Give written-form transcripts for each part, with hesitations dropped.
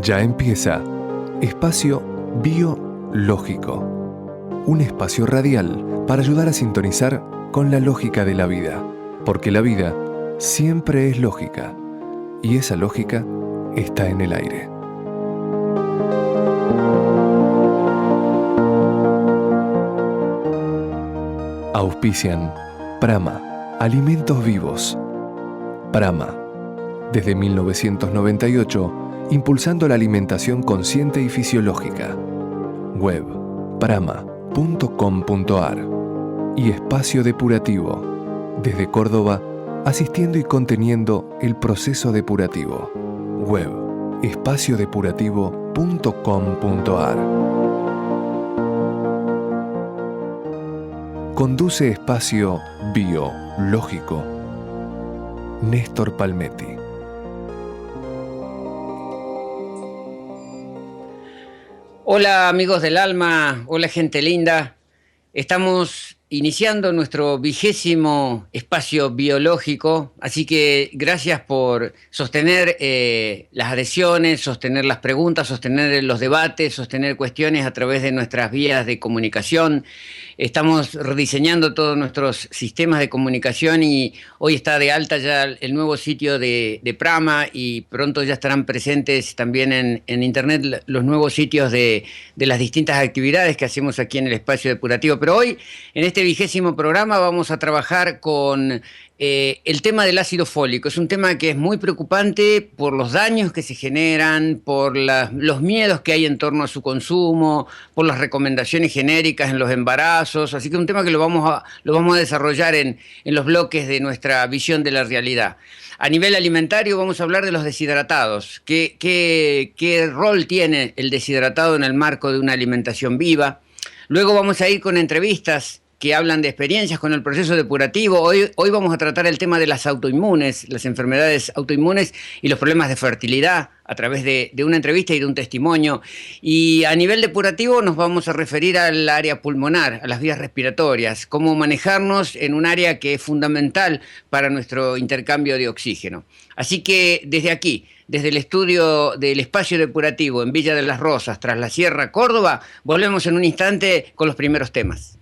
Ya empieza Espacio Biológico, un espacio radial para ayudar a sintonizar con la lógica de la vida, porque la vida siempre es lógica y esa lógica está en el aire. Auspician Prama, Alimentos Vivos. Prama, desde 1998, impulsando la alimentación consciente y fisiológica. Web prama.com.ar y Espacio Depurativo, desde Córdoba, asistiendo y conteniendo el proceso depurativo. Web espaciodepurativo.com.ar. Conduce Espacio Biológico Néstor Palmetti. Hola amigos del alma, hola gente linda. Estamos iniciando nuestro 20º espacio biológico, así que gracias por sostener las adhesiones, sostener las preguntas, sostener los debates, sostener cuestiones a través de nuestras vías de comunicación. Estamos rediseñando todos nuestros sistemas de comunicación y hoy está de alta ya el nuevo sitio de Prama y pronto ya estarán presentes también en internet los nuevos sitios de las distintas actividades que hacemos aquí en el espacio depurativo. Pero hoy, en este 20º programa, vamos a trabajar con el tema del ácido fólico. Es un tema que es muy preocupante por los daños que se generan, por los miedos que hay en torno a su consumo, por las recomendaciones genéricas en los embarazos. Así que es un tema que lo vamos a desarrollar en los bloques de nuestra visión de la realidad. A nivel alimentario vamos a hablar de los deshidratados. ¿Qué rol tiene el deshidratado en el marco de una alimentación viva? Luego vamos a ir con entrevistas que hablan de experiencias con el proceso depurativo. Hoy vamos a tratar el tema de las autoinmunes, las enfermedades autoinmunes y los problemas de fertilidad a través de una entrevista y de un testimonio. Y a nivel depurativo nos vamos a referir al área pulmonar, a las vías respiratorias, cómo manejarnos en un área que es fundamental para nuestro intercambio de oxígeno. Así que desde aquí, desde el estudio del espacio depurativo en Villa de las Rosas, tras la Sierra, Córdoba, volvemos en un instante con los primeros temas.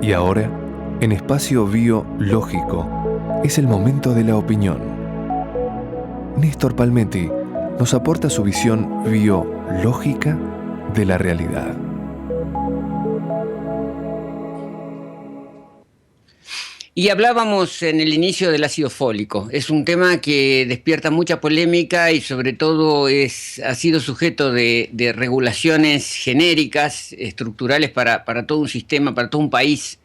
Y ahora, en Espacio Biológico, es el momento de la opinión. Néstor Palmetti nos aporta su visión biológica de la realidad. Y hablábamos en el inicio del ácido fólico. Es un tema que despierta mucha polémica y sobre todo ha sido sujeto de regulaciones genéricas, estructurales para todo un sistema, para todo un país,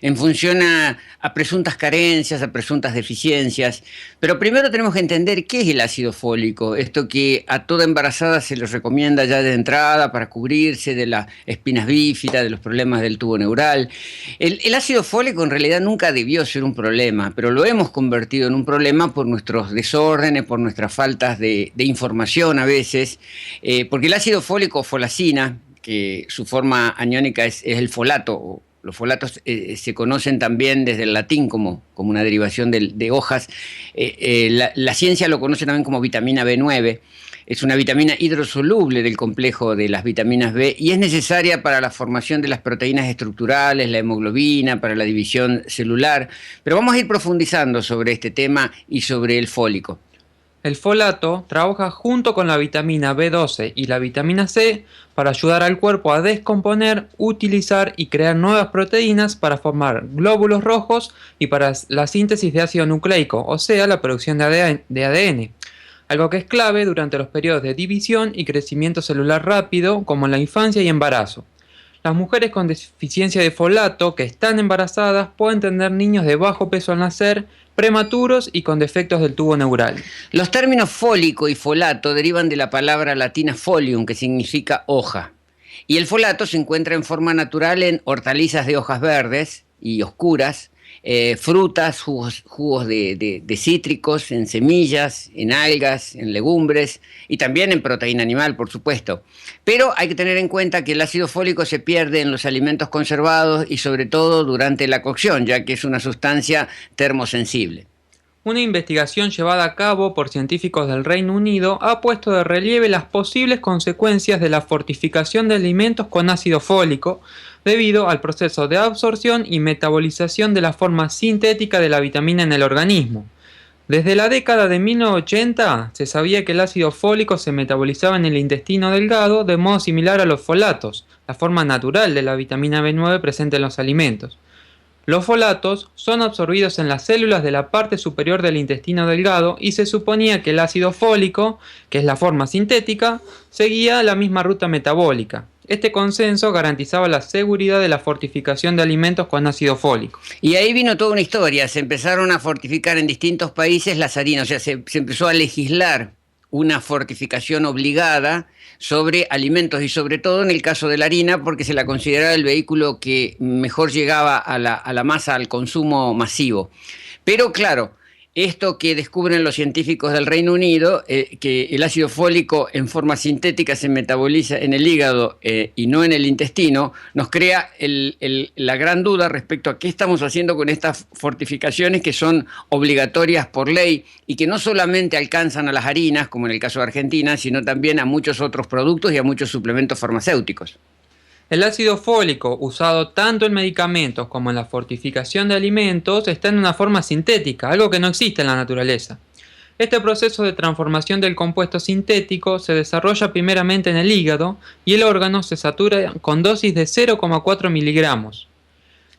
en función a presuntas carencias, a presuntas deficiencias. Pero primero tenemos que entender qué es el ácido fólico, esto que a toda embarazada se les recomienda ya de entrada para cubrirse de las espinas bífidas, de los problemas del tubo neural. El ácido fólico en realidad nunca debió ser un problema, pero lo hemos convertido en un problema por nuestros desórdenes, por nuestras faltas de información a veces, porque el ácido fólico o folacina, que su forma aniónica es el folato. Los folatos se conocen también desde el latín como una derivación de hojas. La ciencia lo conoce también como vitamina B9. Es una vitamina hidrosoluble del complejo de las vitaminas B y es necesaria para la formación de las proteínas estructurales, la hemoglobina, para la división celular. Pero vamos a ir profundizando sobre este tema y sobre el fólico. El folato trabaja junto con la vitamina B12 y la vitamina C para ayudar al cuerpo a descomponer, utilizar y crear nuevas proteínas para formar glóbulos rojos y para la síntesis de ácido nucleico, o sea, la producción de ADN. Algo que es clave durante los periodos de división y crecimiento celular rápido, como en la infancia y embarazo. Las mujeres con deficiencia de folato que están embarazadas pueden tener niños de bajo peso al nacer, prematuros y con defectos del tubo neural. Los términos fólico y folato derivan de la palabra latina folium, que significa hoja. Y el folato se encuentra en forma natural en hortalizas de hojas verdes y oscuras, frutas, jugos de cítricos, en semillas, en algas, en legumbres y también en proteína animal, por supuesto. Pero hay que tener en cuenta que el ácido fólico se pierde en los alimentos conservados y sobre todo durante la cocción, ya que es una sustancia termosensible. Una investigación llevada a cabo por científicos del Reino Unido ha puesto de relieve las posibles consecuencias de la fortificación de alimentos con ácido fólico debido al proceso de absorción y metabolización de la forma sintética de la vitamina en el organismo. Desde la década de 1980 se sabía que el ácido fólico se metabolizaba en el intestino delgado de modo similar a los folatos, la forma natural de la vitamina B9 presente en los alimentos. Los folatos son absorbidos en las células de la parte superior del intestino delgado y se suponía que el ácido fólico, que es la forma sintética, seguía la misma ruta metabólica. Este consenso garantizaba la seguridad de la fortificación de alimentos con ácido fólico. Y ahí vino toda una historia, se empezaron a fortificar en distintos países las harinas, o sea, se empezó a legislar una fortificación obligada sobre alimentos y sobre todo en el caso de la harina porque se la consideraba el vehículo que mejor llegaba a la masa, al consumo masivo. Pero claro, esto que descubren los científicos del Reino Unido, que el ácido fólico en forma sintética se metaboliza en el hígado y no en el intestino, nos crea la gran duda respecto a qué estamos haciendo con estas fortificaciones que son obligatorias por ley y que no solamente alcanzan a las harinas, como en el caso de Argentina, sino también a muchos otros productos y a muchos suplementos farmacéuticos. El ácido fólico, usado tanto en medicamentos como en la fortificación de alimentos, está en una forma sintética, algo que no existe en la naturaleza. Este proceso de transformación del compuesto sintético se desarrolla primeramente en el hígado y el órgano se satura con dosis de 0,4 miligramos.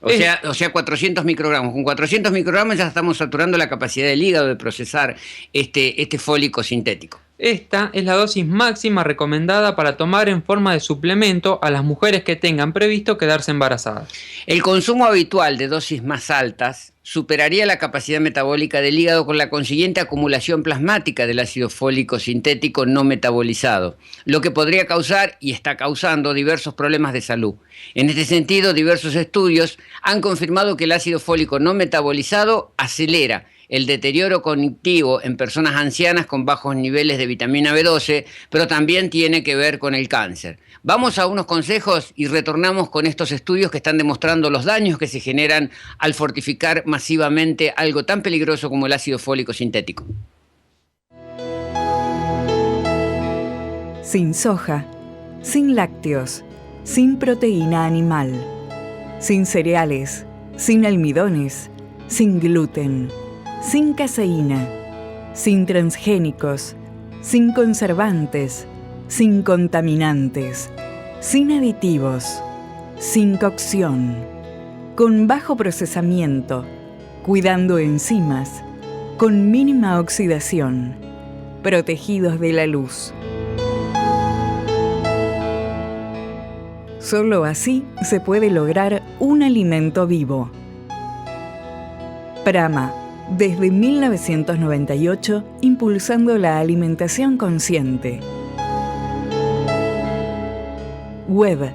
O sea, 400 microgramos. Con 400 microgramos ya estamos saturando la capacidad del hígado de procesar este fólico sintético. Esta es la dosis máxima recomendada para tomar en forma de suplemento a las mujeres que tengan previsto quedarse embarazadas. El consumo habitual de dosis más altas superaría la capacidad metabólica del hígado con la consiguiente acumulación plasmática del ácido fólico sintético no metabolizado, lo que podría causar y está causando diversos problemas de salud. En este sentido, diversos estudios han confirmado que el ácido fólico no metabolizado acelera el deterioro cognitivo en personas ancianas con bajos niveles de vitamina B12, pero también tiene que ver con el cáncer. Vamos a unos consejos y retornamos con estos estudios que están demostrando los daños que se generan al fortificar masivamente algo tan peligroso como el ácido fólico sintético. Sin soja, sin lácteos, sin proteína animal, sin cereales, sin almidones, sin gluten, sin caseína, sin transgénicos, sin conservantes, sin contaminantes, sin aditivos, sin cocción, con bajo procesamiento, cuidando enzimas, con mínima oxidación, protegidos de la luz. Solo así se puede lograr un alimento vivo. Prama, desde 1998, impulsando la alimentación consciente. Web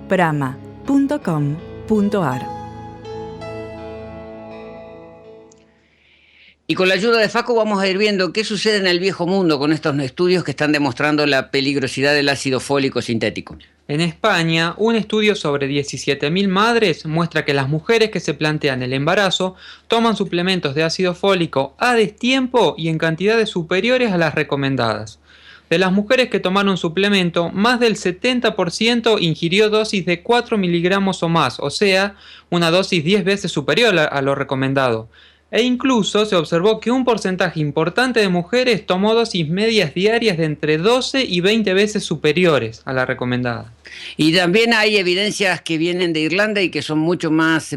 prama.com.ar. Y con la ayuda de Facu vamos a ir viendo qué sucede en el viejo mundo con estos estudios que están demostrando la peligrosidad del ácido fólico sintético. En España, un estudio sobre 17.000 madres muestra que las mujeres que se plantean el embarazo toman suplementos de ácido fólico a destiempo y en cantidades superiores a las recomendadas. De las mujeres que tomaron suplemento, más del 70% ingirió dosis de 4 miligramos o más, o sea, una dosis 10 veces superior a lo recomendado. E incluso se observó que un porcentaje importante de mujeres tomó dosis medias diarias de entre 12 y 20 veces superiores a la recomendada. Y también hay evidencias que vienen de Irlanda y que son mucho más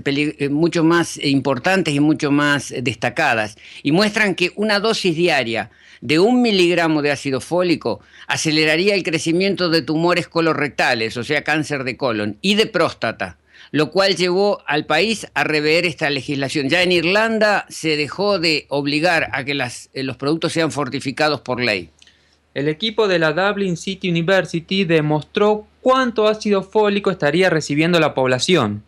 importantes y mucho más destacadas. Y muestran que una dosis diaria de 1 miligramo de ácido fólico aceleraría el crecimiento de tumores colorectales, o sea, cáncer de colon, y de próstata, lo cual llevó al país a rever esta legislación. Ya en Irlanda se dejó de obligar a que los productos sean fortificados por ley. El equipo de la Dublin City University demostró cuánto ácido fólico estaría recibiendo la población.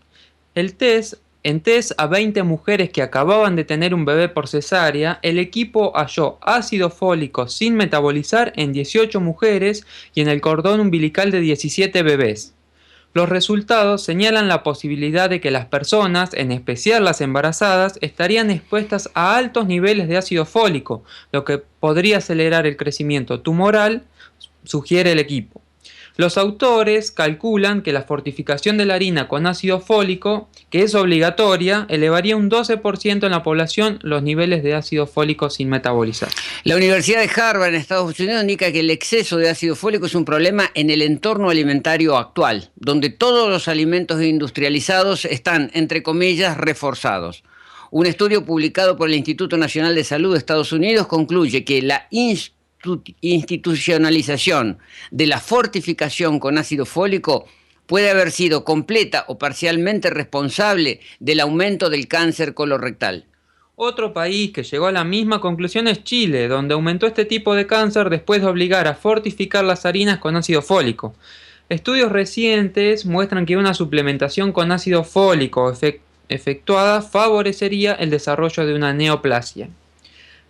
El test En test a 20 mujeres que acababan de tener un bebé por cesárea, el equipo halló ácido fólico sin metabolizar en 18 mujeres y en el cordón umbilical de 17 bebés. Los resultados señalan la posibilidad de que las personas, en especial las embarazadas, estarían expuestas a altos niveles de ácido fólico, lo que podría acelerar el crecimiento tumoral, sugiere el equipo. Los autores calculan que la fortificación de la harina con ácido fólico, que es obligatoria, elevaría un 12% en la población los niveles de ácido fólico sin metabolizar. La Universidad de Harvard en Estados Unidos indica que el exceso de ácido fólico es un problema en el entorno alimentario actual, donde todos los alimentos industrializados están, entre comillas, reforzados. Un estudio publicado por el Instituto Nacional de Salud de Estados Unidos concluye que la institucionalización de la fortificación con ácido fólico puede haber sido completa o parcialmente responsable del aumento del cáncer colorectal. Otro país que llegó a la misma conclusión es Chile, donde aumentó este tipo de cáncer después de obligar a fortificar las harinas con ácido fólico. Estudios recientes muestran que una suplementación con ácido fólico efectuada favorecería el desarrollo de una neoplasia.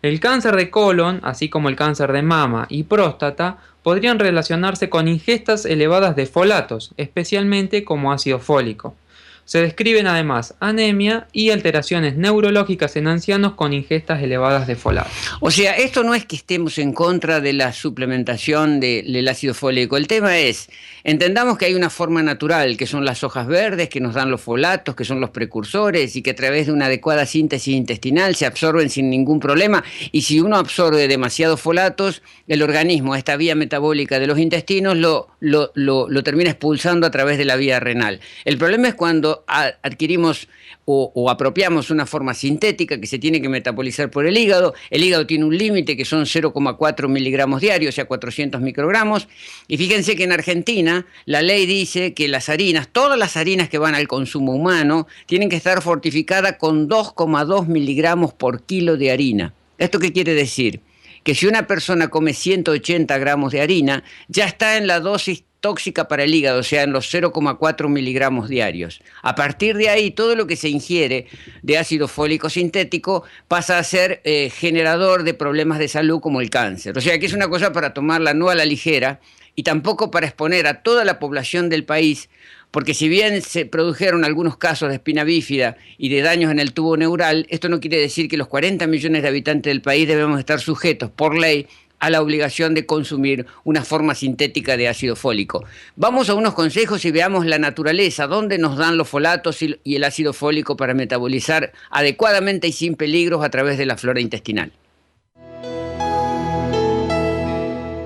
El cáncer de colon, así como el cáncer de mama y próstata, podrían relacionarse con ingestas elevadas de folatos, especialmente como ácido fólico. Se describen además anemia y alteraciones neurológicas en ancianos con ingestas elevadas de folato. O sea, esto no es que estemos en contra de la suplementación del ácido fólico. El tema es, entendamos que hay una forma natural, que son las hojas verdes, que nos dan los folatos, que son los precursores y que a través de una adecuada síntesis intestinal se absorben sin ningún problema. Y si uno absorbe demasiados folatos, el organismo, esta vía metabólica de los intestinos, lo termina expulsando a través de la vía renal. El problema es cuando adquirimos o apropiamos una forma sintética que se tiene que metabolizar por el hígado. El hígado tiene un límite que son 0,4 miligramos diarios, o sea, 400 microgramos. Y fíjense que en Argentina la ley dice que las harinas, todas las harinas que van al consumo humano, tienen que estar fortificadas con 2,2 miligramos por kilo de harina. ¿Esto qué quiere decir? Que si una persona come 180 gramos de harina, ya está en la dosis tóxica para el hígado, o sea, en los 0,4 miligramos diarios. A partir de ahí, todo lo que se ingiere de ácido fólico sintético pasa a ser generador de problemas de salud como el cáncer. O sea, que es una cosa para tomarla no a la ligera y tampoco para exponer a toda la población del país, porque si bien se produjeron algunos casos de espina bífida y de daños en el tubo neural, esto no quiere decir que los 40 millones de habitantes del país debemos estar sujetos por ley a la obligación de consumir una forma sintética de ácido fólico. Vamos a unos consejos y veamos la naturaleza, dónde nos dan los folatos y el ácido fólico para metabolizar adecuadamente y sin peligros a través de la flora intestinal.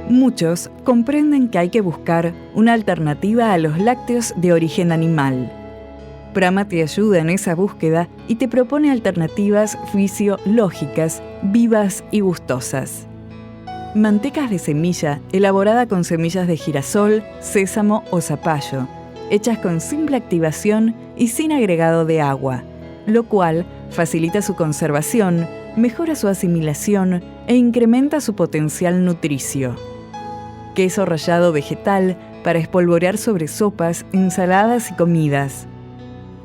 Muchos comprenden que hay que buscar una alternativa a los lácteos de origen animal. Prama te ayuda en esa búsqueda y te propone alternativas fisiológicas, vivas y gustosas. Mantecas de semilla elaborada con semillas de girasol, sésamo o zapallo, hechas con simple activación y sin agregado de agua, lo cual facilita su conservación, mejora su asimilación e incrementa su potencial nutricio. Queso rallado vegetal para espolvorear sobre sopas, ensaladas y comidas.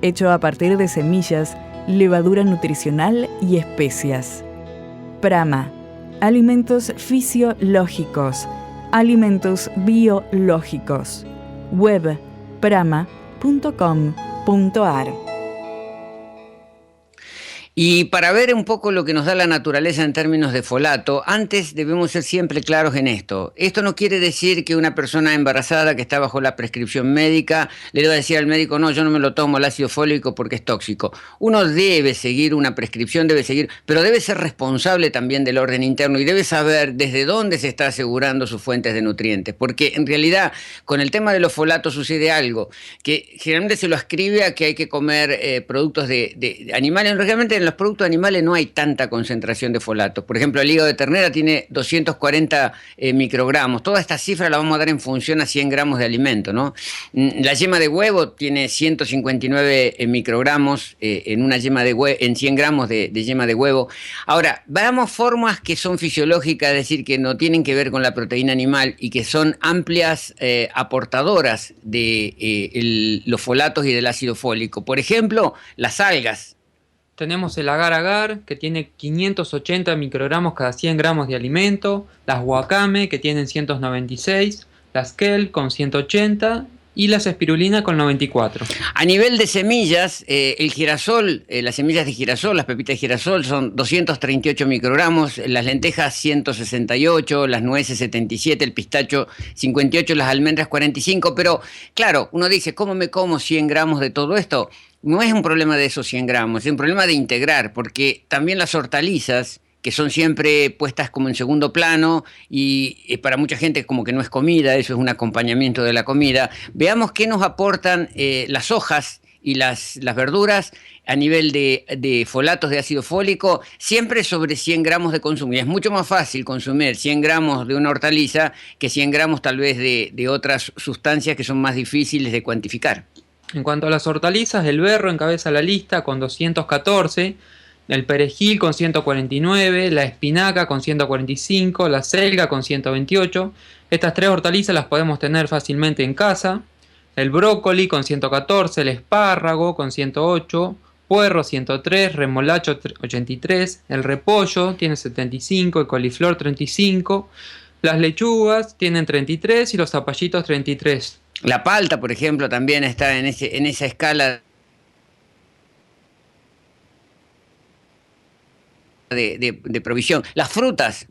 Hecho a partir de semillas, levadura nutricional y especias. Prama. Alimentos fisiológicos. Alimentos biológicos. Web prama.com.ar. Y para ver un poco lo que nos da la naturaleza en términos de folato, antes debemos ser siempre claros en esto. Esto no quiere decir que una persona embarazada que está bajo la prescripción médica le deba decir al médico, no, yo no me lo tomo el ácido fólico porque es tóxico. Uno debe seguir una prescripción, pero debe ser responsable también del orden interno y debe saber desde dónde se está asegurando sus fuentes de nutrientes. Porque en realidad con el tema de los folatos sucede algo, que generalmente se lo ascribe a que hay que comer productos de animales. Realmente en los productos animales no hay tanta concentración de folatos. Por ejemplo, el hígado de ternera tiene 240 microgramos. Toda esta cifra la vamos a dar en función a 100 gramos de alimento, ¿no? La yema de huevo tiene 159 microgramos en 100 gramos de yema de huevo. Ahora, veamos formas que son fisiológicas, es decir, que no tienen que ver con la proteína animal y que son amplias aportadoras de los folatos y del ácido fólico. Por ejemplo, las algas. Tenemos el agar-agar, que tiene 580 microgramos cada 100 gramos de alimento, las wakame, que tienen 196, las kel con 180 y las espirulina con 94. A nivel de semillas, el girasol, las semillas de girasol, las pepitas de girasol son 238 microgramos, las lentejas 168, las nueces 77, el pistacho 58, las almendras 45, pero claro, uno dice, ¿cómo me como 100 gramos de todo esto? No es un problema de esos 100 gramos, es un problema de integrar, porque también las hortalizas, que son siempre puestas como en segundo plano y para mucha gente como que no es comida, eso es un acompañamiento de la comida. Veamos qué nos aportan las hojas y las verduras a nivel de folatos de ácido fólico, siempre sobre 100 gramos de consumo. Y es mucho más fácil consumir 100 gramos de una hortaliza que 100 gramos tal vez de otras sustancias que son más difíciles de cuantificar. En cuanto a las hortalizas, el berro encabeza la lista con 214, el perejil con 149, la espinaca con 145, la selga con 128. Estas tres hortalizas las podemos tener fácilmente en casa. El brócoli con 114, el espárrago con 108, puerro 103, remolacho 83, el repollo tiene 75, el coliflor 35, las lechugas tienen 33 y los zapallitos 33. La palta, por ejemplo, también está en esa escala de provisión. Las frutas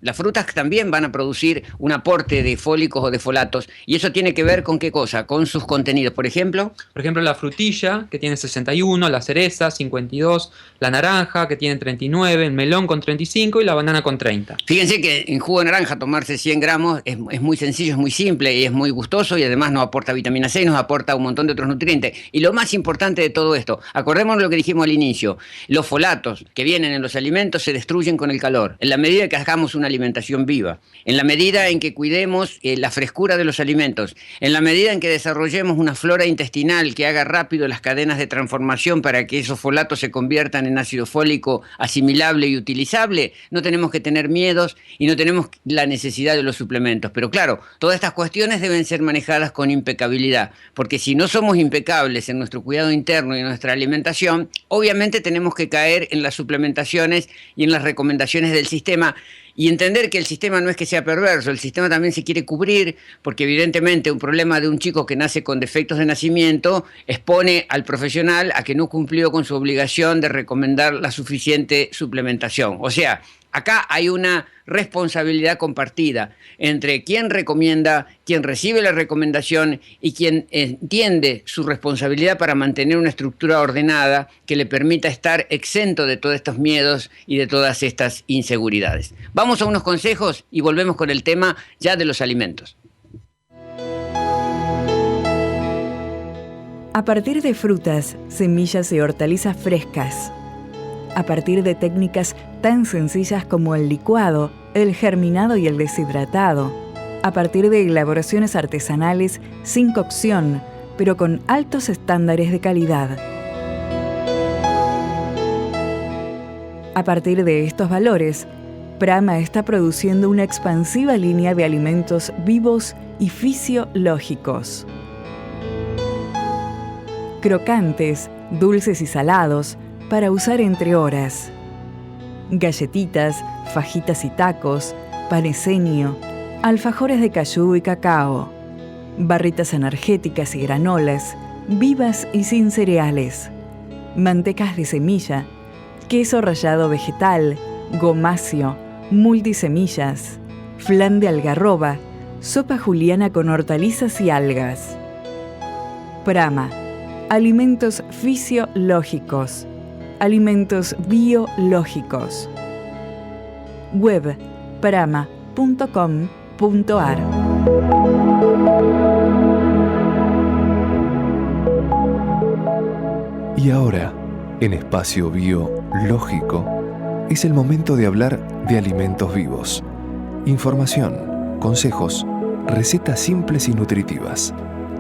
también van a producir un aporte de fólicos o de folatos, y eso tiene que ver con qué cosa, con sus contenidos. Por ejemplo, la frutilla, que tiene 61, la cereza 52, la naranja, que tiene 39, el melón con 35 y la banana con 30. Fíjense que en jugo de naranja tomarse 100 gramos es muy sencillo, es muy simple y es muy gustoso, y además nos aporta vitamina C y nos aporta un montón de otros nutrientes. Y lo más importante de todo esto, acordémonos lo que dijimos al inicio, los folatos que vienen en los alimentos se destruyen con el calor, en la medida que hagamos una alimentación viva, en la medida en que cuidemos la frescura de los alimentos, en la medida en que desarrollemos una flora intestinal que haga rápido las cadenas de transformación para que esos folatos se conviertan en ácido fólico asimilable y utilizable, no tenemos que tener miedos y no tenemos la necesidad de los suplementos. Pero claro, todas estas cuestiones deben ser manejadas con impecabilidad, porque si no somos impecables en nuestro cuidado interno y en nuestra alimentación, obviamente tenemos que caer en las suplementaciones y en las recomendaciones del sistema, y entender que el sistema no es que sea perverso, el sistema también se quiere cubrir, porque evidentemente un problema de un chico que nace con defectos de nacimiento expone al profesional a que no cumplió con su obligación de recomendar la suficiente suplementación. O sea, acá hay una responsabilidad compartida entre quien recomienda, quien recibe la recomendación y quien entiende su responsabilidad para mantener una estructura ordenada que le permita estar exento de todos estos miedos y de todas estas inseguridades. Vamos a unos consejos y volvemos con el tema ya de los alimentos. A partir de frutas, semillas y hortalizas frescas, a partir de técnicas tan sencillas como el licuado, el germinado y el deshidratado, a partir de elaboraciones artesanales sin cocción, pero con altos estándares de calidad. A partir de estos valores, Prama está produciendo una expansiva línea de alimentos vivos y fisiológicos. Crocantes, dulces y salados, para usar entre horas. Galletitas, fajitas y tacos, paneseño, alfajores de cayú y cacao, barritas energéticas y granolas, vivas y sin cereales, mantecas de semilla, queso rallado vegetal, gomacio, multisemillas, flan de algarroba, sopa juliana con hortalizas y algas. Prama, alimentos fisiológicos. Alimentos biológicos. Web prama.com.ar. Y ahora, En Espacio Biológico es el momento de hablar de alimentos vivos. Información, consejos, recetas simples y nutritivas.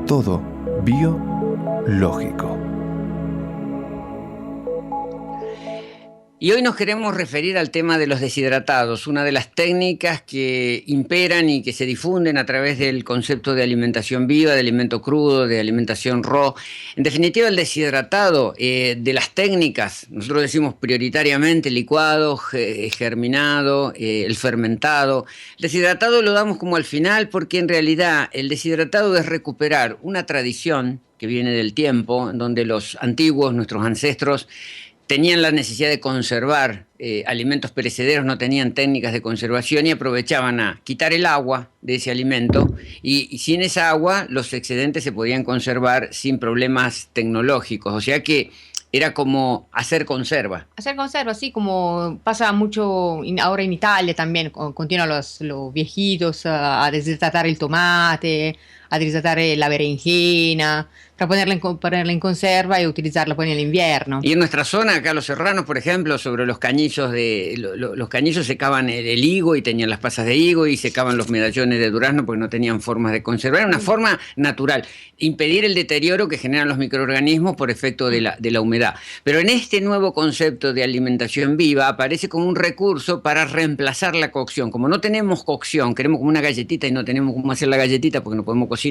Todo biológico. Y hoy nos queremos referir al tema de los deshidratados, una de las técnicas que imperan y que se difunden a través del concepto de alimentación viva, de alimento crudo, de alimentación raw. En definitiva, el deshidratado de las técnicas, nosotros decimos prioritariamente licuado, germinado, el fermentado. El deshidratado lo damos como al final porque en realidad el deshidratado es recuperar una tradición que viene del tiempo, en donde los antiguos, nuestros ancestros, tenían la necesidad de conservar alimentos perecederos, no tenían técnicas de conservación y aprovechaban a quitar el agua de ese alimento y sin esa agua los excedentes se podían conservar sin problemas tecnológicos. O sea que era como hacer conserva. Hacer conserva, sí, como pasa mucho ahora en Italia también, continúan los viejitos a deshidratar el tomate, a deshidratar la berenjena, para ponerla en conserva y utilizarla pues en el invierno. Y en nuestra zona, acá los serranos, por ejemplo, sobre los cañizos los cañizos secaban el higo y tenían las pasas de higo y secaban los medallones de durazno porque no tenían formas de conservar. Era una forma natural, impedir el deterioro que generan los microorganismos por efecto de la humedad. Pero en este nuevo concepto de alimentación viva aparece como un recurso para reemplazar la cocción. Como no tenemos cocción, queremos como una galletita y no tenemos cómo hacer la galletita porque no podemos cocinar,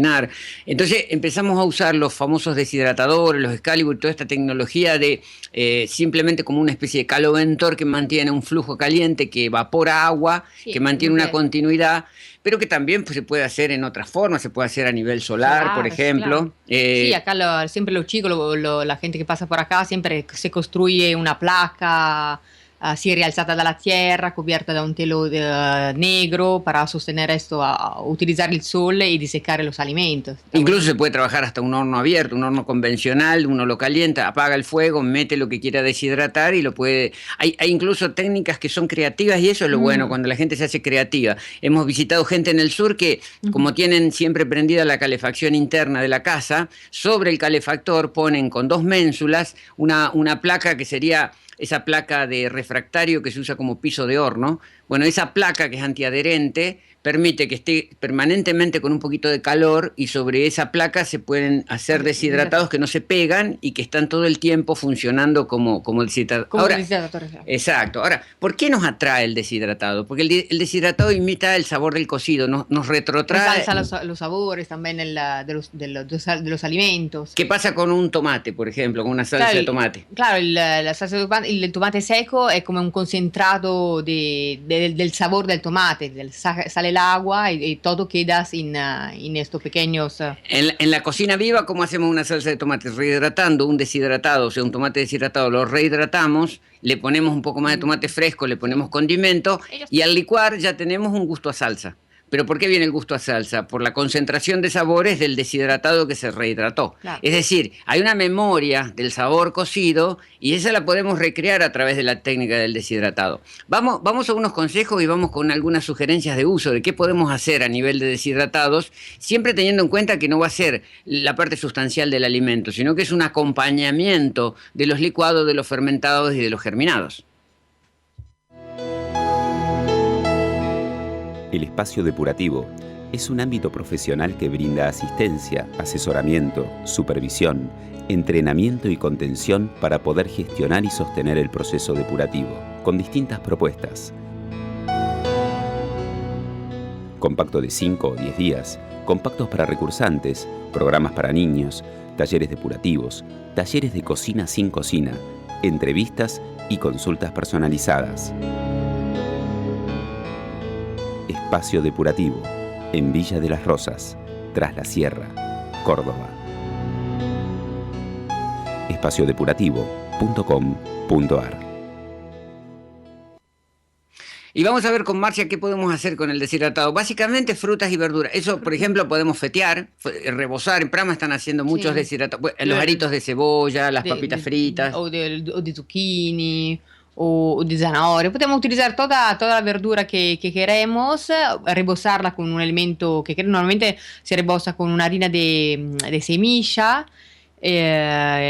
entonces empezamos a usar los famosos deshidratadores, los Excalibur, toda esta tecnología de simplemente como una especie de caloventor que mantiene un flujo caliente, que evapora agua, sí, que mantiene una continuidad, pero que también pues, se puede hacer en otras formas, se puede hacer a nivel solar, por ejemplo. Claro. Sí, acá siempre los chicos, la gente que pasa por acá, siempre se construye una placa así rialzata dalla tierra, cubierta da un telo negro para sostener esto, a utilizar el sol y disecar los alimentos. Incluso se puede trabajar hasta un horno abierto, un horno convencional, uno lo calienta, apaga el fuego, mete lo que quiera deshidratar y lo puede... Hay incluso técnicas que son creativas y eso es lo bueno, cuando la gente se hace creativa. Hemos visitado gente en el sur que, como tienen siempre prendida la calefacción interna de la casa, sobre el calefactor ponen con 2 ménsulas una placa que sería... esa placa de refractario que se usa como piso de horno. Bueno, esa placa que es antiadherente permite que esté permanentemente con un poquito de calor y sobre esa placa se pueden hacer deshidratados que no se pegan y que están todo el tiempo funcionando como deshidratador. Ahora, exacto. Ahora, ¿por qué nos atrae el deshidratado? Porque el deshidratado imita el sabor del cocido, nos retrotrae. Realza los sabores también de los alimentos. ¿Qué pasa con un tomate, por ejemplo, con una salsa de tomate? Claro, la salsa de tomate, el tomate seco es como un concentrado del sabor del tomate, sale el agua y todo queda en estos pequeños... En la cocina viva, ¿cómo hacemos una salsa de tomate? Rehidratando un deshidratado, o sea, un tomate deshidratado, lo rehidratamos, le ponemos un poco más de tomate fresco, le ponemos condimento y al licuar ya tenemos un gusto a salsa. ¿Pero por qué viene el gusto a salsa? Por la concentración de sabores del deshidratado que se rehidrató. Claro. Es decir, hay una memoria del sabor cocido y esa la podemos recrear a través de la técnica del deshidratado. Vamos a unos consejos y vamos con algunas sugerencias de uso de qué podemos hacer a nivel de deshidratados, siempre teniendo en cuenta que no va a ser la parte sustancial del alimento, sino que es un acompañamiento de los licuados, de los fermentados y de los germinados. El espacio depurativo es un ámbito profesional que brinda asistencia, asesoramiento, supervisión, entrenamiento y contención para poder gestionar y sostener el proceso depurativo, con distintas propuestas. Compacto de 5 o 10 días, compactos para recursantes, programas para niños, talleres depurativos, talleres de cocina sin cocina, entrevistas y consultas personalizadas. Espacio Depurativo, en Villa de las Rosas, Tras la Sierra, Córdoba. espaciodepurativo.com.ar. Y vamos a ver con Marcia qué podemos hacer con el deshidratado. Básicamente frutas y verduras. Eso, por ejemplo, podemos fetear, rebozar. En Prama están haciendo muchos deshidratados. Los aritos de cebolla, las papitas fritas. O de zucchini. O de zanahoria. Podemos utilizar toda la verdura que queremos, rebozarla con un alimento que normalmente se reboza con una harina de semilla,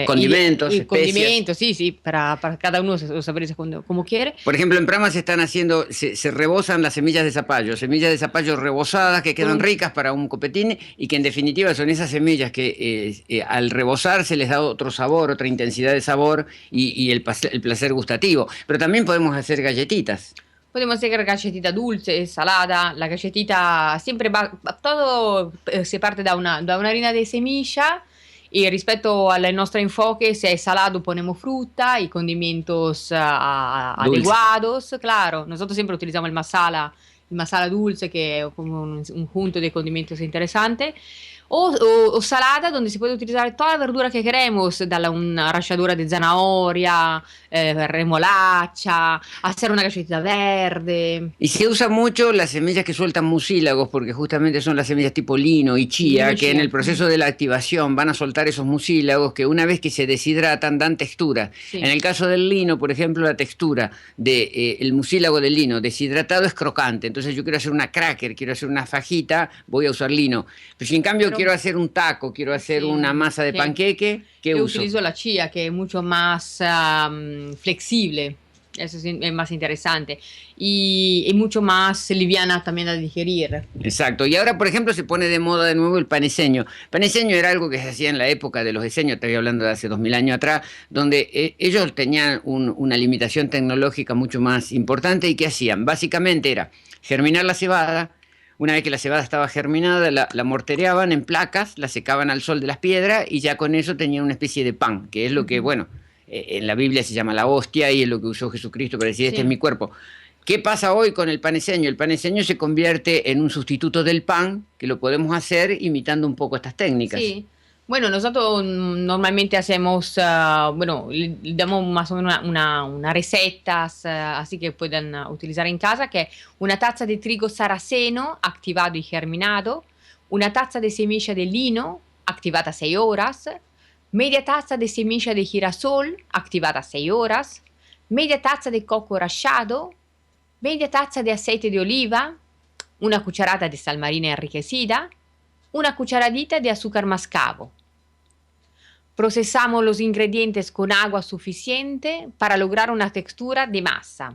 Condimentos, y especias. condimentos, sí, para cada uno saber como quiere. Por ejemplo, en Prama se están haciendo, se rebosan las semillas de zapallo rebozadas que quedan ricas para un copetín y que en definitiva son esas semillas que al rebozar se les da otro sabor, otra intensidad de sabor y el placer gustativo. Pero también podemos hacer galletitas. Podemos hacer galletita dulce, salada. La galletita siempre va, todo se parte da una harina de semilla. Y respecto al nuestro enfoque, si es salado ponemos fruta y condimentos adecuados, claro. Nosotros siempre utilizamos el masala dulce, que es como un conjunto de condimentos interesante. O salada, donde se puede utilizar toda la verdura que queremos, una ralladura de zanahoria, remolacha, hacer una galletita verde. Y se usa mucho las semillas que sueltan mucílagos, porque justamente son las semillas tipo lino y chía, que en el proceso de la activación van a soltar esos mucílagos que una vez que se deshidratan dan textura. Sí. En el caso del lino, por ejemplo, la textura del mucílago del lino deshidratado es crocante. Entonces yo quiero hacer una cracker, quiero hacer una fajita, voy a usar lino. Pero si en cambio quiero hacer un taco, quiero hacer una masa de panqueque, ¿qué uso? Yo utilizo la chía, que es mucho más flexible, eso es más interesante, y mucho más liviana también a digerir. Exacto, y ahora por ejemplo se pone de moda de nuevo el paneseño. Paneseño era algo que se hacía en la época de los eseños, estoy hablando de hace 2000 años atrás, donde ellos tenían una limitación tecnológica mucho más importante. ¿Y qué hacían? Básicamente era germinar la cebada. Una vez que la cebada estaba germinada, la mortereaban en placas, la secaban al sol de las piedras y ya con eso tenían una especie de pan, que es lo que, bueno, en la Biblia se llama la hostia y es lo que usó Jesucristo para decir, este es mi cuerpo. ¿Qué pasa hoy con el paneseño? El paneseño se convierte en un sustituto del pan, que lo podemos hacer imitando un poco estas técnicas. Sí. Bueno, nosotros normalmente hacemos, le damos más o menos una receta, así que pueden utilizar en casa, que es una taza de trigo sarraceno activado y germinado, una taza de semilla de lino activada 6 horas, media taza de semilla de girasol activada 6 horas, media taza de coco rallado, media taza de aceite de oliva, una cucharada de sal marina enriquecida, una cucharadita de azúcar mascabo. Procesamos los ingredientes con agua suficiente para lograr una textura de masa.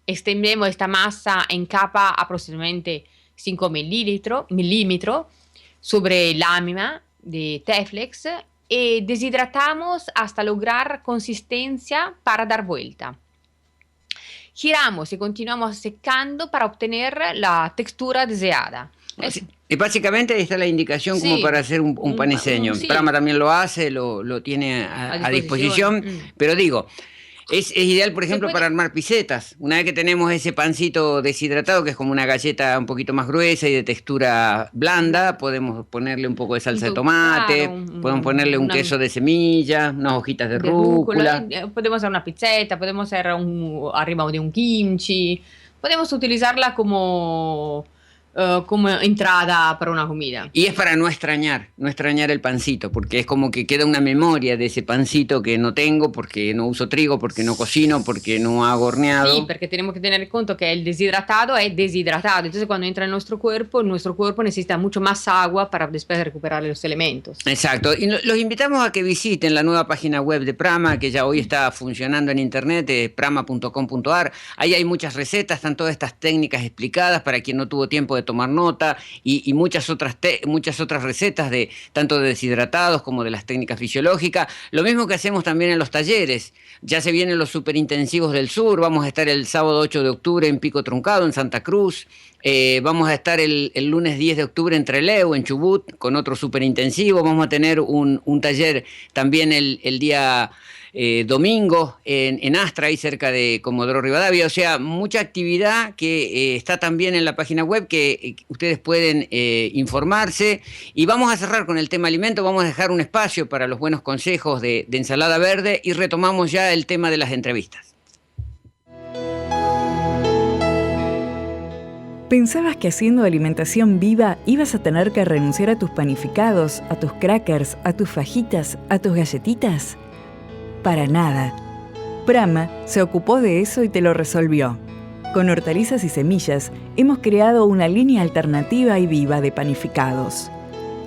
Extendemos esta masa en capa aproximadamente 5 milímetros sobre lámina de Teflex y deshidratamos hasta lograr consistencia para dar vuelta. Giramos y continuamos secando para obtener la textura deseada. Y básicamente ahí está la indicación como para hacer un paneseño. Prama también lo hace, lo tiene a disposición. Pero digo, es ideal, por ejemplo, para armar pisetas. Una vez que tenemos ese pancito deshidratado, que es como una galleta un poquito más gruesa y de textura blanda, podemos ponerle un poco de salsa de tomate, podemos ponerle un queso de semilla, unas hojitas de rúcula. Podemos hacer una pizzeta, podemos hacer arriba de un kimchi, podemos utilizarla como entrada para una comida. Y es para no extrañar el pancito, porque es como que queda una memoria de ese pancito que no tengo, porque no uso trigo, porque no cocino, porque no hago horneado. Sí, porque tenemos que tener en cuenta que el deshidratado es deshidratado, entonces cuando entra en nuestro cuerpo necesita mucho más agua para después recuperar los elementos. Exacto, y los invitamos a que visiten la nueva página web de Prama, que ya hoy está funcionando en internet, prama.com.ar. Ahí hay muchas recetas, están todas estas técnicas explicadas para quien no tuvo tiempo de tomar nota y muchas otras recetas de tanto de deshidratados como de las técnicas fisiológicas. Lo mismo que hacemos también en los talleres. Ya se vienen los superintensivos del sur. Vamos a estar el sábado 8 de octubre en Pico Truncado, en Santa Cruz. Vamos a estar el lunes 10 de octubre en Trelew, en Chubut, con otro superintensivo. Vamos a tener un taller también el día domingo en Astra, ahí cerca de Comodoro Rivadavia. O sea, mucha actividad que está también en la página web que ustedes pueden informarse. Y vamos a cerrar con el tema alimento. Vamos a dejar un espacio para los buenos consejos de ensalada verde y retomamos ya el tema de las entrevistas. ¿Pensabas que haciendo alimentación viva ibas a tener que renunciar a tus panificados, a tus crackers, a tus fajitas, a tus galletitas? Para nada. Prama se ocupó de eso y te lo resolvió. Con hortalizas y semillas hemos creado una línea alternativa y viva de panificados.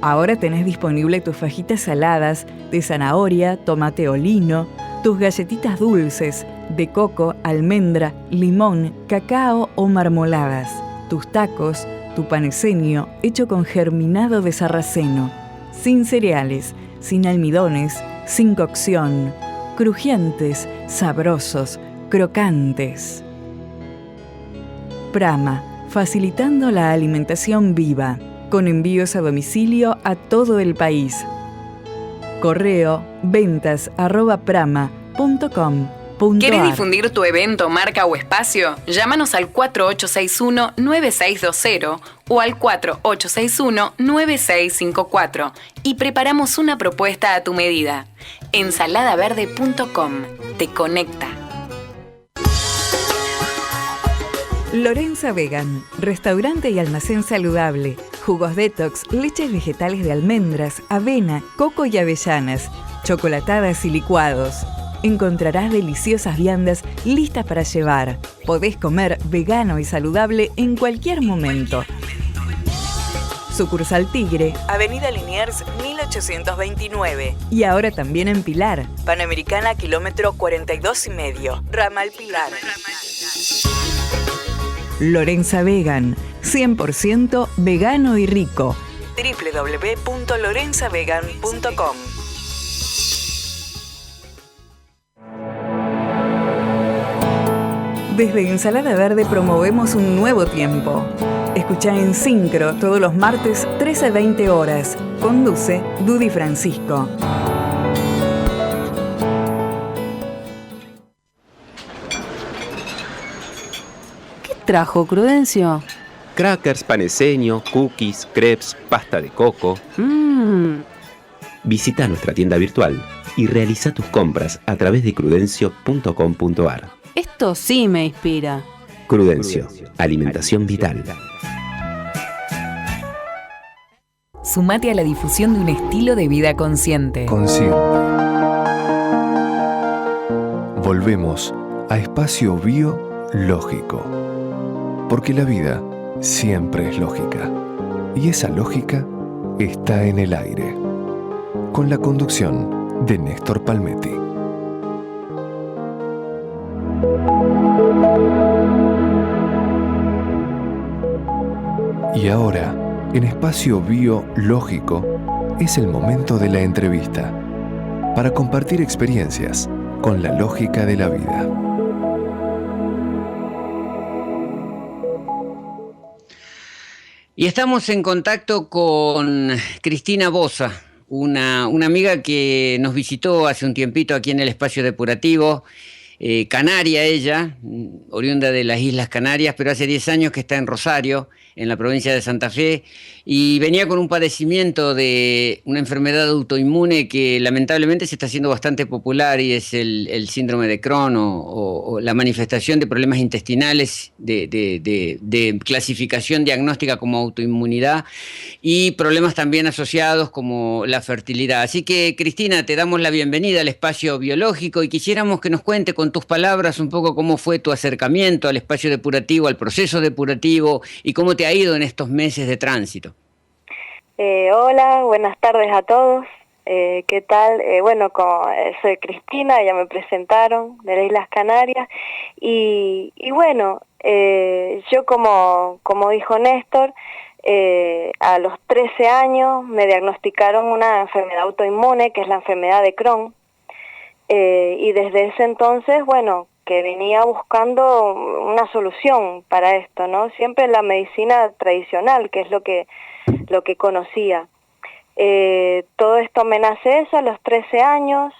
Ahora tenés disponible tus fajitas saladas de zanahoria, tomate o lino, tus galletitas dulces de coco, almendra, limón, cacao o marmoladas, tus tacos, tu paneseño hecho con germinado de sarraceno, sin cereales, sin almidones, sin cocción, crujientes, sabrosos, crocantes. Prama, facilitando la alimentación viva, con envíos a domicilio a todo el país. Correo ventas@prama.com.ar. ¿Querés difundir tu evento, marca o espacio? Llámanos al 4861-9620 o al 4861-9654 y preparamos una propuesta a tu medida. Ensaladaverde.com te conecta. Lorenza Vegan, restaurante y almacén saludable. Jugos detox, leches vegetales de almendras, avena, coco y avellanas, chocolatadas y licuados. Encontrarás deliciosas viandas listas para llevar. Podés comer vegano y saludable en cualquier momento. Sucursal Tigre, Avenida Liniers 1829. Y ahora también en Pilar, Panamericana kilómetro 42,5, Ramal Pilar. Lorenza Vegan, 100% vegano y rico. www.lorenzavegan.com. Desde Ensalada Verde promovemos un nuevo tiempo. Escuchá en Sincro todos los martes 13 a 20 horas. Conduce Dudy Francisco. ¿Qué trajo, Prudencio? Crackers, paneseño, cookies, crepes, pasta de coco. Visita nuestra tienda virtual y realiza tus compras a través de crudencio.com.ar. Esto sí me inspira. Crudencio, alimentación vital. Sumate a la difusión de un estilo de vida consciente. Consciente. Volvemos a Espacio Biológico. Porque la vida siempre es lógica. Y esa lógica está en el aire. Con la conducción de Néstor Palmetti. Y ahora, en Espacio Biológico, es el momento de la entrevista para compartir experiencias con la lógica de la vida. Y estamos en contacto con Cristina Bosa, una amiga que nos visitó hace un tiempito aquí en el Espacio Depurativo. Canaria ella, oriunda de las Islas Canarias, pero hace 10 años que está en Rosario, en la provincia de Santa Fe, y venía con un padecimiento de una enfermedad autoinmune que lamentablemente se está haciendo bastante popular, y es el síndrome de Crohn o la manifestación de problemas intestinales de clasificación diagnóstica como autoinmunidad, y problemas también asociados como la fertilidad. Así que, Cristina, te damos la bienvenida al Espacio Biológico y quisiéramos que nos cuente con tus palabras un poco cómo fue tu acercamiento al espacio depurativo, al proceso depurativo, y cómo te ha ido en estos meses de tránsito. Hola, buenas tardes a todos. ¿Qué tal? Soy Cristina, ya me presentaron, de las Islas Canarias. Y bueno, yo como dijo Néstor, a los 13 años me diagnosticaron una enfermedad autoinmune, que es la enfermedad de Crohn. Y desde ese entonces, bueno, que venía buscando una solución para esto, ¿no? Siempre la medicina tradicional, que es lo que conocía. Todo esto me nace eso a los 13 años.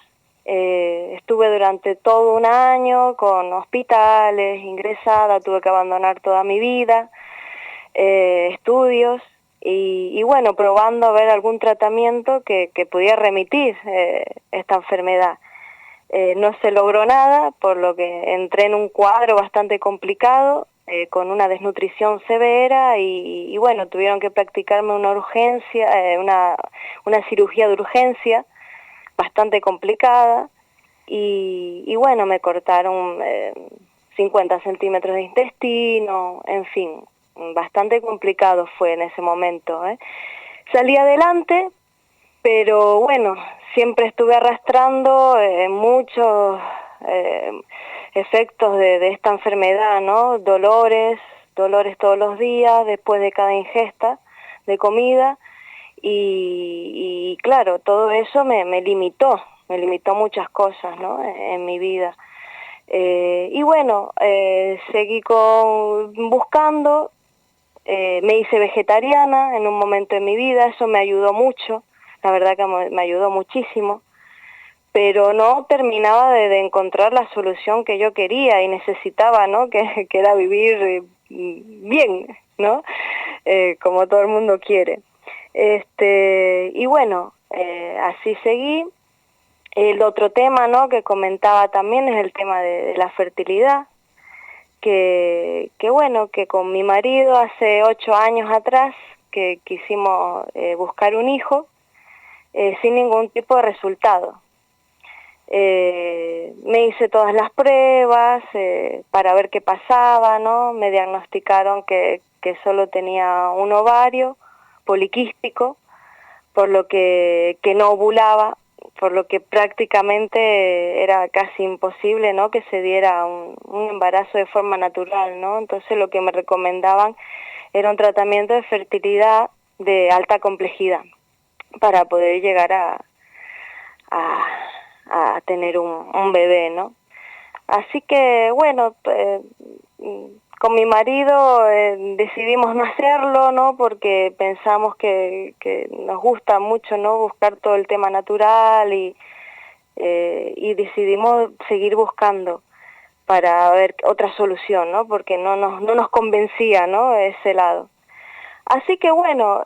Estuve durante todo un año con hospitales, ingresada, tuve que abandonar toda mi vida, estudios, y bueno, probando a ver algún tratamiento que pudiera remitir esta enfermedad. No se logró nada, por lo que entré en un cuadro bastante complicado, con una desnutrición severa, y bueno, tuvieron que practicarme una urgencia, una cirugía de urgencia bastante complicada, y bueno, me cortaron 50 centímetros de intestino, en fin, bastante complicado fue en ese momento, salí adelante, pero bueno, siempre estuve arrastrando muchos efectos de esta enfermedad, ¿no? Dolores todos los días, después de cada ingesta de comida, y claro, todo eso me limitó muchas cosas, ¿no? En mi vida. Y bueno, seguí buscando, me hice vegetariana en un momento de mi vida, eso me ayudó mucho, la verdad que me ayudó muchísimo, pero no terminaba de encontrar la solución que yo quería y necesitaba, ¿no? Que era vivir bien, ¿no? Como todo el mundo quiere. Y bueno, así seguí. El otro tema, ¿no?, que comentaba también es el tema de la fertilidad, que bueno, que con mi marido hace 8 años atrás que quisimos buscar un hijo sin ningún tipo de resultado. Me hice todas las pruebas para ver qué pasaba, ¿no? Me diagnosticaron que solo tenía un ovario poliquístico, por lo que no ovulaba, por lo que prácticamente era casi imposible, ¿no?, que se diera un embarazo de forma natural, ¿no? Entonces lo que me recomendaban era un tratamiento de fertilidad de alta complejidad para poder llegar a tener un bebé, ¿no? Así que bueno, con mi marido decidimos no hacerlo, ¿no? Porque pensamos que nos gusta mucho, ¿no?, buscar todo el tema natural y decidimos seguir buscando para ver otra solución, ¿no? Porque no nos convencía, ¿no?, ese lado. Así que bueno,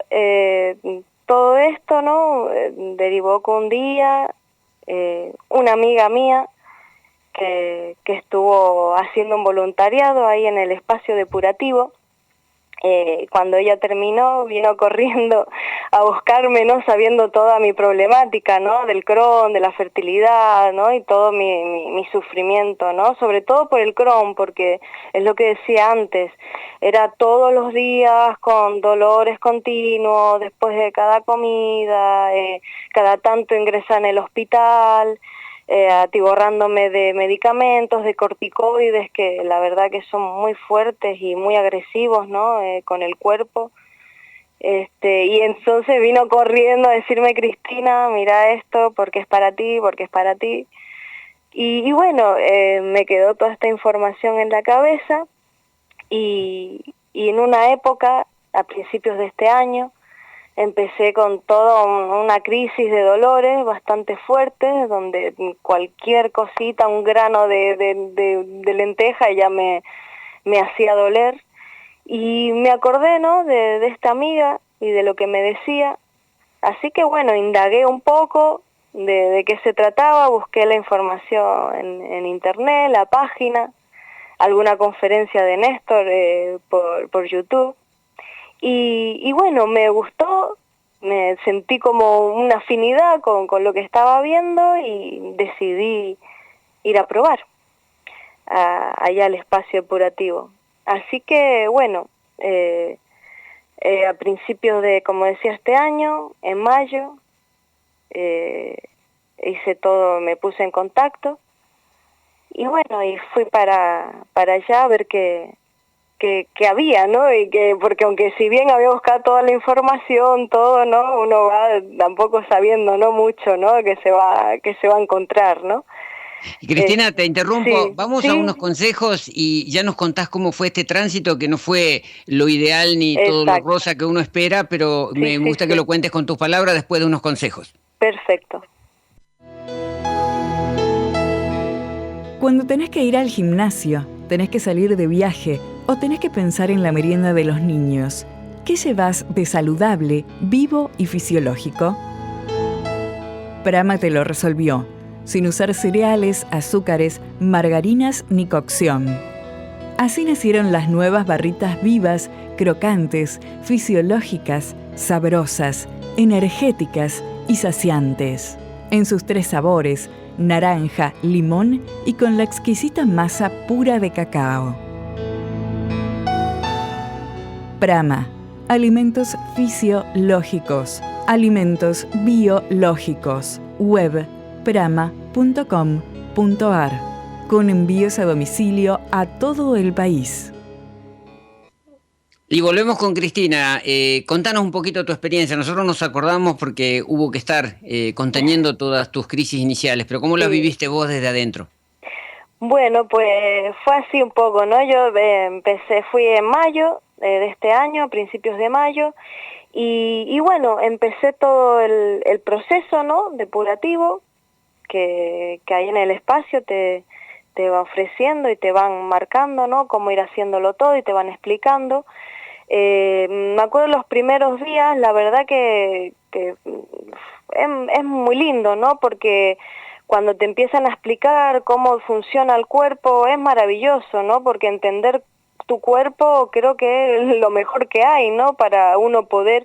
todo esto, ¿no?, derivó que un día una amiga mía que estuvo haciendo un voluntariado ahí en el espacio depurativo, cuando ella terminó, vino corriendo a buscarme, ¿no?, sabiendo toda mi problemática, ¿no?, del Crohn, de la fertilidad, ¿no?, y todo mi sufrimiento, ¿no?, sobre todo por el Crohn, porque es lo que decía antes, era todos los días con dolores continuos, después de cada comida, cada tanto ingresar en el hospital, atiborrándome de medicamentos, de corticoides, que la verdad que son muy fuertes y muy agresivos, ¿no?, con el cuerpo. Y entonces vino corriendo a decirme: Cristina, mira esto, porque es para ti, porque es para ti. Y bueno, me quedó toda esta información en la cabeza y en una época, a principios de este año, empecé con toda una crisis de dolores bastante fuertes, donde cualquier cosita, un grano de lenteja ya me hacía doler. Y me acordé, ¿no?, de esta amiga y de lo que me decía. Así que bueno, indagué un poco de qué se trataba, busqué la información en internet, la página, alguna conferencia de Néstor por YouTube. Y bueno, me gustó, me sentí como una afinidad con lo que estaba viendo y decidí ir a probar allá al espacio depurativo. Así que bueno, a principios de, como decía, este año, en mayo, hice todo, me puse en contacto y bueno, y fui para allá a ver qué había, ¿no? Y porque aunque si bien había buscado toda la información, todo, ¿no?, uno va tampoco sabiendo, ¿no?, mucho, ¿no?, que se va a encontrar, ¿no? Y Cristina, te interrumpo, sí, vamos sí. a unos consejos y ya nos contás cómo fue este tránsito, que no fue lo ideal ni todo lo rosa que uno espera, pero me gusta que lo cuentes con tus palabras después de unos consejos. Perfecto. Cuando tenés que ir al gimnasio, tenés que salir de viaje o tenés que pensar en la merienda de los niños, ¿qué llevas de saludable, vivo y fisiológico? Prama te lo resolvió, sin usar cereales, azúcares, margarinas ni cocción. Así nacieron las nuevas barritas vivas, crocantes, fisiológicas, sabrosas, energéticas y saciantes. En sus 3 sabores, naranja, limón y con la exquisita masa pura de cacao. Prama, Alimentos fisiológicos, alimentos biológicos, web prama.com.ar, con envíos a domicilio a todo el país. Y volvemos con Cristina. Contanos un poquito tu experiencia. Nosotros nos acordamos porque hubo que estar conteniendo todas tus crisis iniciales, pero ¿cómo las viviste vos desde adentro? Bueno, pues fue así un poco, ¿no? Yo fui en mayo de este año, a principios de mayo, y bueno, empecé todo el proceso, ¿no? Depurativo, que ahí en el espacio te va ofreciendo y te van marcando, ¿no? Cómo ir haciéndolo todo y te van explicando. Me acuerdo los primeros días, la verdad que es muy lindo, ¿no? Porque cuando te empiezan a explicar cómo funciona el cuerpo es maravilloso, ¿no? Porque entender tu cuerpo creo que es lo mejor que hay, ¿no? Para uno poder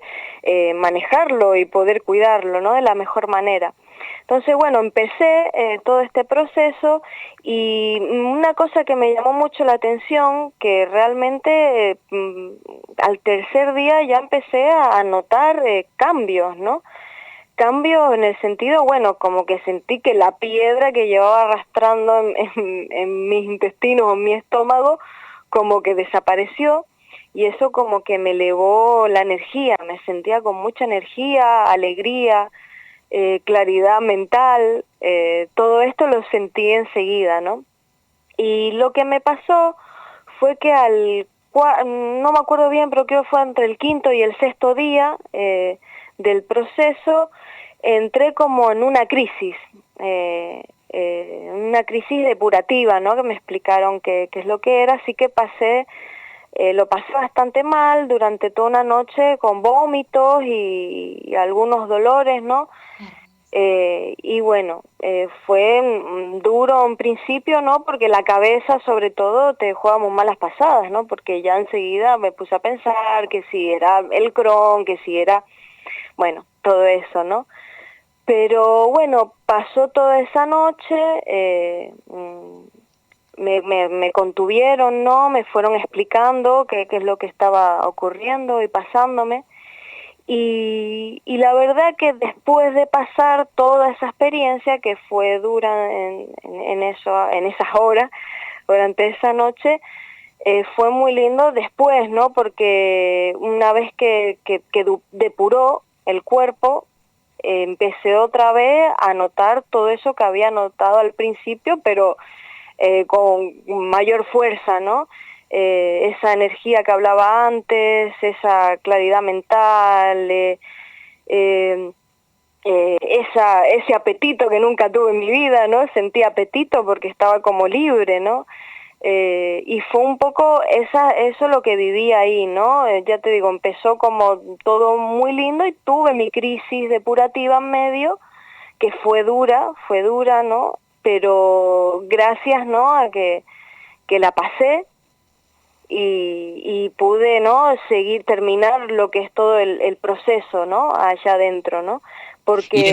manejarlo y poder cuidarlo, ¿no? De la mejor manera. Entonces, bueno, empecé todo este proceso y una cosa que me llamó mucho la atención, que realmente al tercer día ya empecé a notar cambios, ¿no? Cambios en el sentido, bueno, como que sentí que la piedra que llevaba arrastrando en mis intestinos, en mi estómago, como que desapareció y eso como que me elevó la energía, me sentía con mucha energía, alegría, claridad mental, todo esto lo sentí enseguida, ¿no? Y lo que me pasó fue que no me acuerdo bien, pero creo que fue entre el quinto y el sexto día del proceso, entré como en una crisis depurativa, ¿no? Que me explicaron qué es lo que era, así que lo pasé bastante mal durante toda una noche con vómitos y algunos dolores, ¿no? Y bueno, fue duro en principio, ¿no? Porque la cabeza sobre todo te juega muy malas pasadas, ¿no? Porque ya enseguida me puse a pensar que si era el Crohn, que si era, bueno, todo eso, ¿no? Pero bueno, pasó toda esa noche, me contuvieron, ¿no? Me fueron explicando qué es lo que estaba ocurriendo y pasándome. Y la verdad que después de pasar toda esa experiencia que fue dura en esas horas, durante esa noche, fue muy lindo después, ¿no? Porque una vez que depuró el cuerpo, empecé otra vez a notar todo eso que había notado al principio, pero con mayor fuerza, ¿no? Esa energía que hablaba antes, esa claridad mental, ese apetito que nunca tuve en mi vida, ¿no? Sentí apetito porque estaba como libre, ¿no? Y fue un poco eso lo que viví ahí, ¿no? Ya te digo, empezó como todo muy lindo y tuve mi crisis depurativa en medio, que fue dura, ¿no? Pero gracias, ¿no? A que la pasé y pude, ¿no? Terminar lo que es todo el proceso, ¿no? Allá adentro, ¿no? Porque y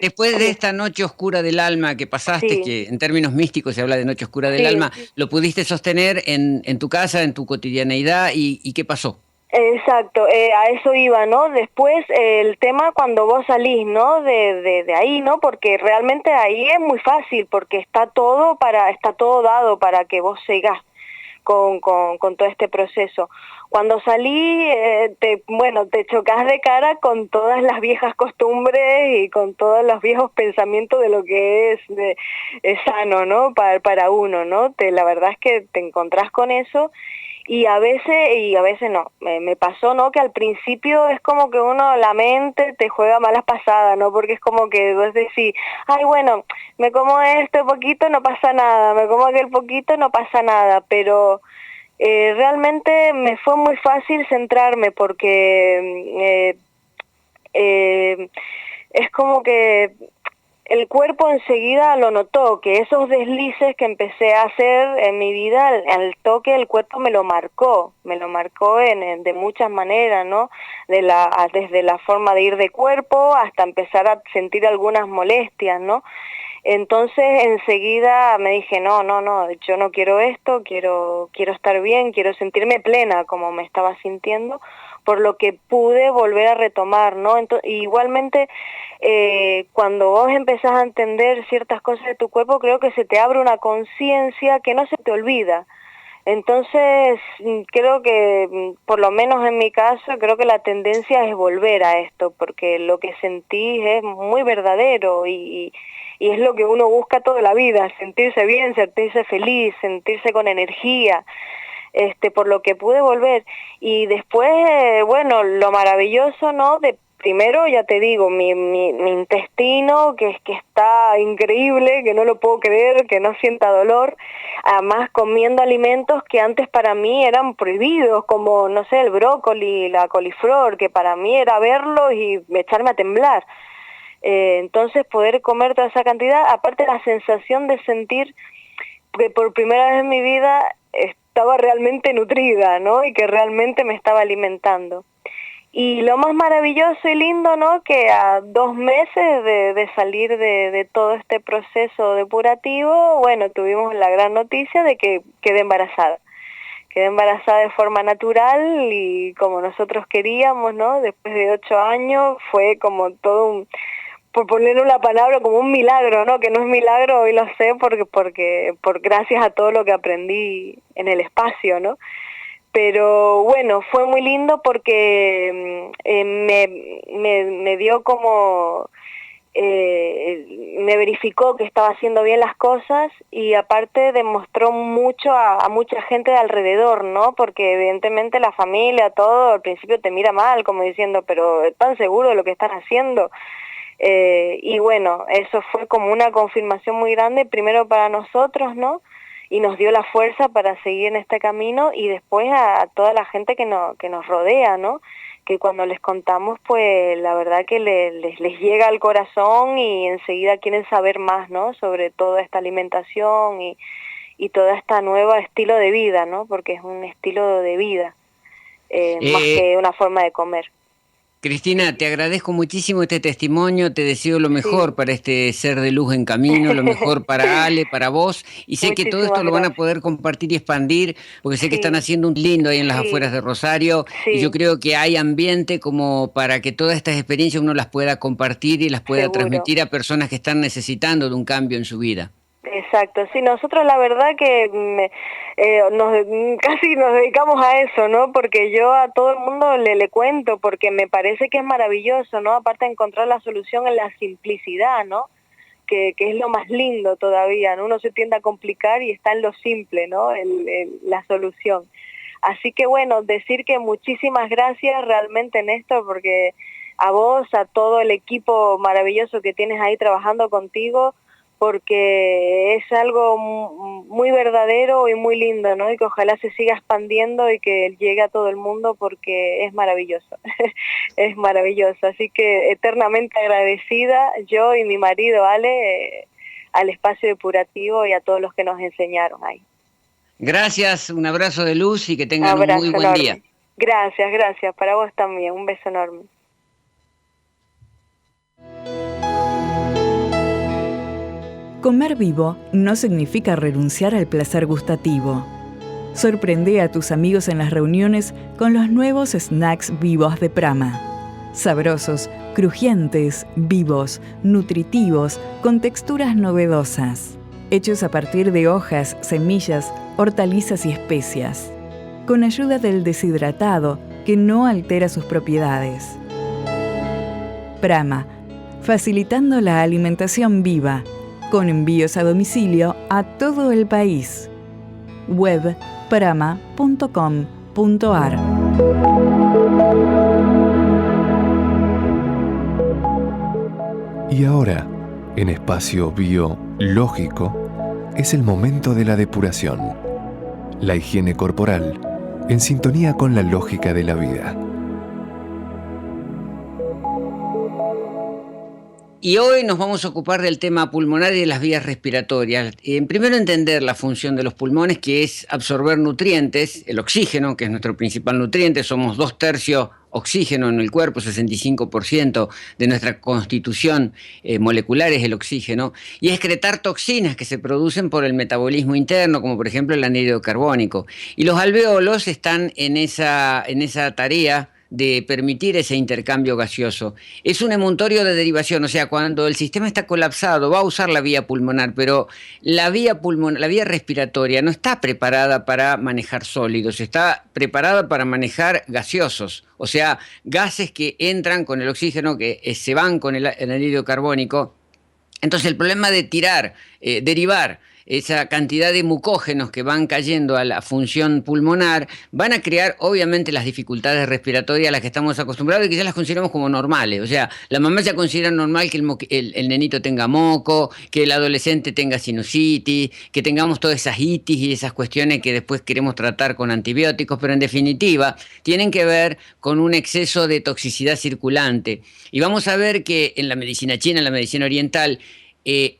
después de esta noche oscura del alma que pasaste, sí, que en términos místicos se habla de noche oscura del alma, ¿lo pudiste sostener en tu casa, en tu cotidianeidad? ¿Y qué pasó? Exacto, a eso iba, ¿no? Después el tema cuando vos salís, ¿no? De ahí, ¿no? Porque realmente ahí es muy fácil, porque está todo dado para que vos sigas con todo este proceso. Cuando salí, te chocas de cara con todas las viejas costumbres y con todos los viejos pensamientos de lo que es sano, ¿no? Para uno, ¿no? La verdad es que te encontrás con eso y a veces no. Me pasó, ¿no? Que al principio es como que la mente te juega malas pasadas, ¿no? Porque es como que vos decís, ay, bueno, me como este poquito, no pasa nada, me como aquel poquito, no pasa nada, pero realmente me fue muy fácil centrarme porque es como que el cuerpo enseguida lo notó, que esos deslices que empecé a hacer en mi vida, al toque el cuerpo me lo marcó de muchas maneras, ¿no? Desde la forma de ir de cuerpo hasta empezar a sentir algunas molestias, ¿no? Entonces enseguida me dije, no, yo no quiero esto, quiero estar bien, quiero sentirme plena como me estaba sintiendo, por lo que pude volver a retomar, ¿no? Igualmente, cuando vos empezás a entender ciertas cosas de tu cuerpo, creo que se te abre una conciencia que no se te olvida. Entonces, creo que, por lo menos en mi caso, creo que la tendencia es volver a esto, porque lo que sentís es muy verdadero y es lo que uno busca toda la vida, sentirse bien, sentirse feliz, sentirse con energía, por lo que pude volver. Y después, bueno, lo maravilloso, ¿no?, primero, ya te digo, mi intestino, que está increíble, que no lo puedo creer, que no sienta dolor, además comiendo alimentos que antes para mí eran prohibidos, como, no sé, el brócoli, la coliflor, que para mí era verlos y echarme a temblar. Entonces poder comer toda esa cantidad, aparte la sensación de sentir que por primera vez en mi vida estaba realmente nutrida, ¿no?, y que realmente me estaba alimentando. Y lo más maravilloso y lindo, ¿no?, que a 2 meses de salir de todo este proceso depurativo, bueno, tuvimos la gran noticia de que quedé embarazada. Quedé embarazada de forma natural y como nosotros queríamos, ¿no?, después de 8 años, fue como todo por poner una palabra, como un milagro, ¿no?, que no es milagro, hoy lo sé, porque gracias a todo lo que aprendí en el espacio, ¿no? Pero bueno, fue muy lindo porque me dio como, me verificó que estaba haciendo bien las cosas y aparte demostró mucho a mucha gente de alrededor, ¿no? Porque evidentemente la familia, todo, al principio te mira mal, como diciendo, pero ¿están seguros de lo que están haciendo? Y bueno, eso fue como una confirmación muy grande, primero para nosotros, ¿no?, y nos dio la fuerza para seguir en este camino, y después a toda la gente que nos rodea, ¿no?, que cuando les contamos, pues la verdad que les llega al corazón y enseguida quieren saber más, ¿no?, sobre toda esta alimentación y toda esta nueva estilo de vida, ¿no?, porque es un estilo de vida, más que una forma de comer. Cristina, te agradezco muchísimo este testimonio, te deseo lo mejor para este ser de luz en camino, lo mejor para Ale, para vos, y sé que todo esto lo van a poder compartir y expandir, porque sé que están haciendo un lindo ahí en las afueras de Rosario, y yo creo que hay ambiente como para que todas estas experiencias uno las pueda compartir y las pueda transmitir a personas que están necesitando de un cambio en su vida. Exacto, sí, nosotros la verdad que casi nos dedicamos a eso, ¿no? Porque yo a todo el mundo le cuento, porque me parece que es maravilloso, ¿no? Aparte de encontrar la solución en la simplicidad, ¿no?, que es lo más lindo todavía, ¿no? Uno se tiende a complicar y está en lo simple, ¿no?, la solución. Así que bueno, decir que muchísimas gracias realmente, Néstor, porque a vos, a todo el equipo maravilloso que tienes ahí trabajando contigo, porque es algo muy verdadero y muy lindo, ¿no?, y que ojalá se siga expandiendo y que llegue a todo el mundo, porque es maravilloso, es maravilloso. Así que eternamente agradecida, yo y mi marido Ale, al espacio depurativo y a todos los que nos enseñaron ahí. Gracias, un abrazo de luz y que tengan un muy buen día. Gracias, para vos también, un beso enorme. Comer vivo no significa renunciar al placer gustativo. Sorprende a tus amigos en las reuniones con los nuevos snacks vivos de Prama. Sabrosos, crujientes, vivos, nutritivos, con texturas novedosas. Hechos a partir de hojas, semillas, hortalizas y especias. Con ayuda del deshidratado, que no altera sus propiedades. Prama, facilitando la alimentación viva, con envíos a domicilio a todo el país. Web prama.com.ar. Y ahora, en Espacio Biológico, es el momento de la depuración. La higiene corporal, en sintonía con la lógica de la vida. Y hoy nos vamos a ocupar del tema pulmonar y de las vías respiratorias. Primero entender la función de los pulmones, que es absorber nutrientes, el oxígeno, que es nuestro principal nutriente, somos 2/3 oxígeno en el cuerpo, 65% de nuestra constitución molecular es el oxígeno, y excretar toxinas que se producen por el metabolismo interno, como por ejemplo el anhídrido carbónico. Y los alvéolos están en esa tarea de permitir ese intercambio gaseoso. Es un emuntorio de derivación, o sea, cuando el sistema está colapsado va a usar la vía pulmonar, pero la vía respiratoria no está preparada para manejar sólidos, está preparada para manejar gaseosos, o sea, gases que entran con el oxígeno, que se van con el anhídrido carbónico. Entonces el problema de derivar esa cantidad de mucógenos que van cayendo a la función pulmonar, van a crear obviamente las dificultades respiratorias a las que estamos acostumbrados y que ya las consideramos como normales. O sea, la mamá ya considera normal que el nenito tenga moco, que el adolescente tenga sinusitis, que tengamos todas esas itis y esas cuestiones que después queremos tratar con antibióticos, pero en definitiva tienen que ver con un exceso de toxicidad circulante. Y vamos a ver que en la medicina china, en la medicina oriental,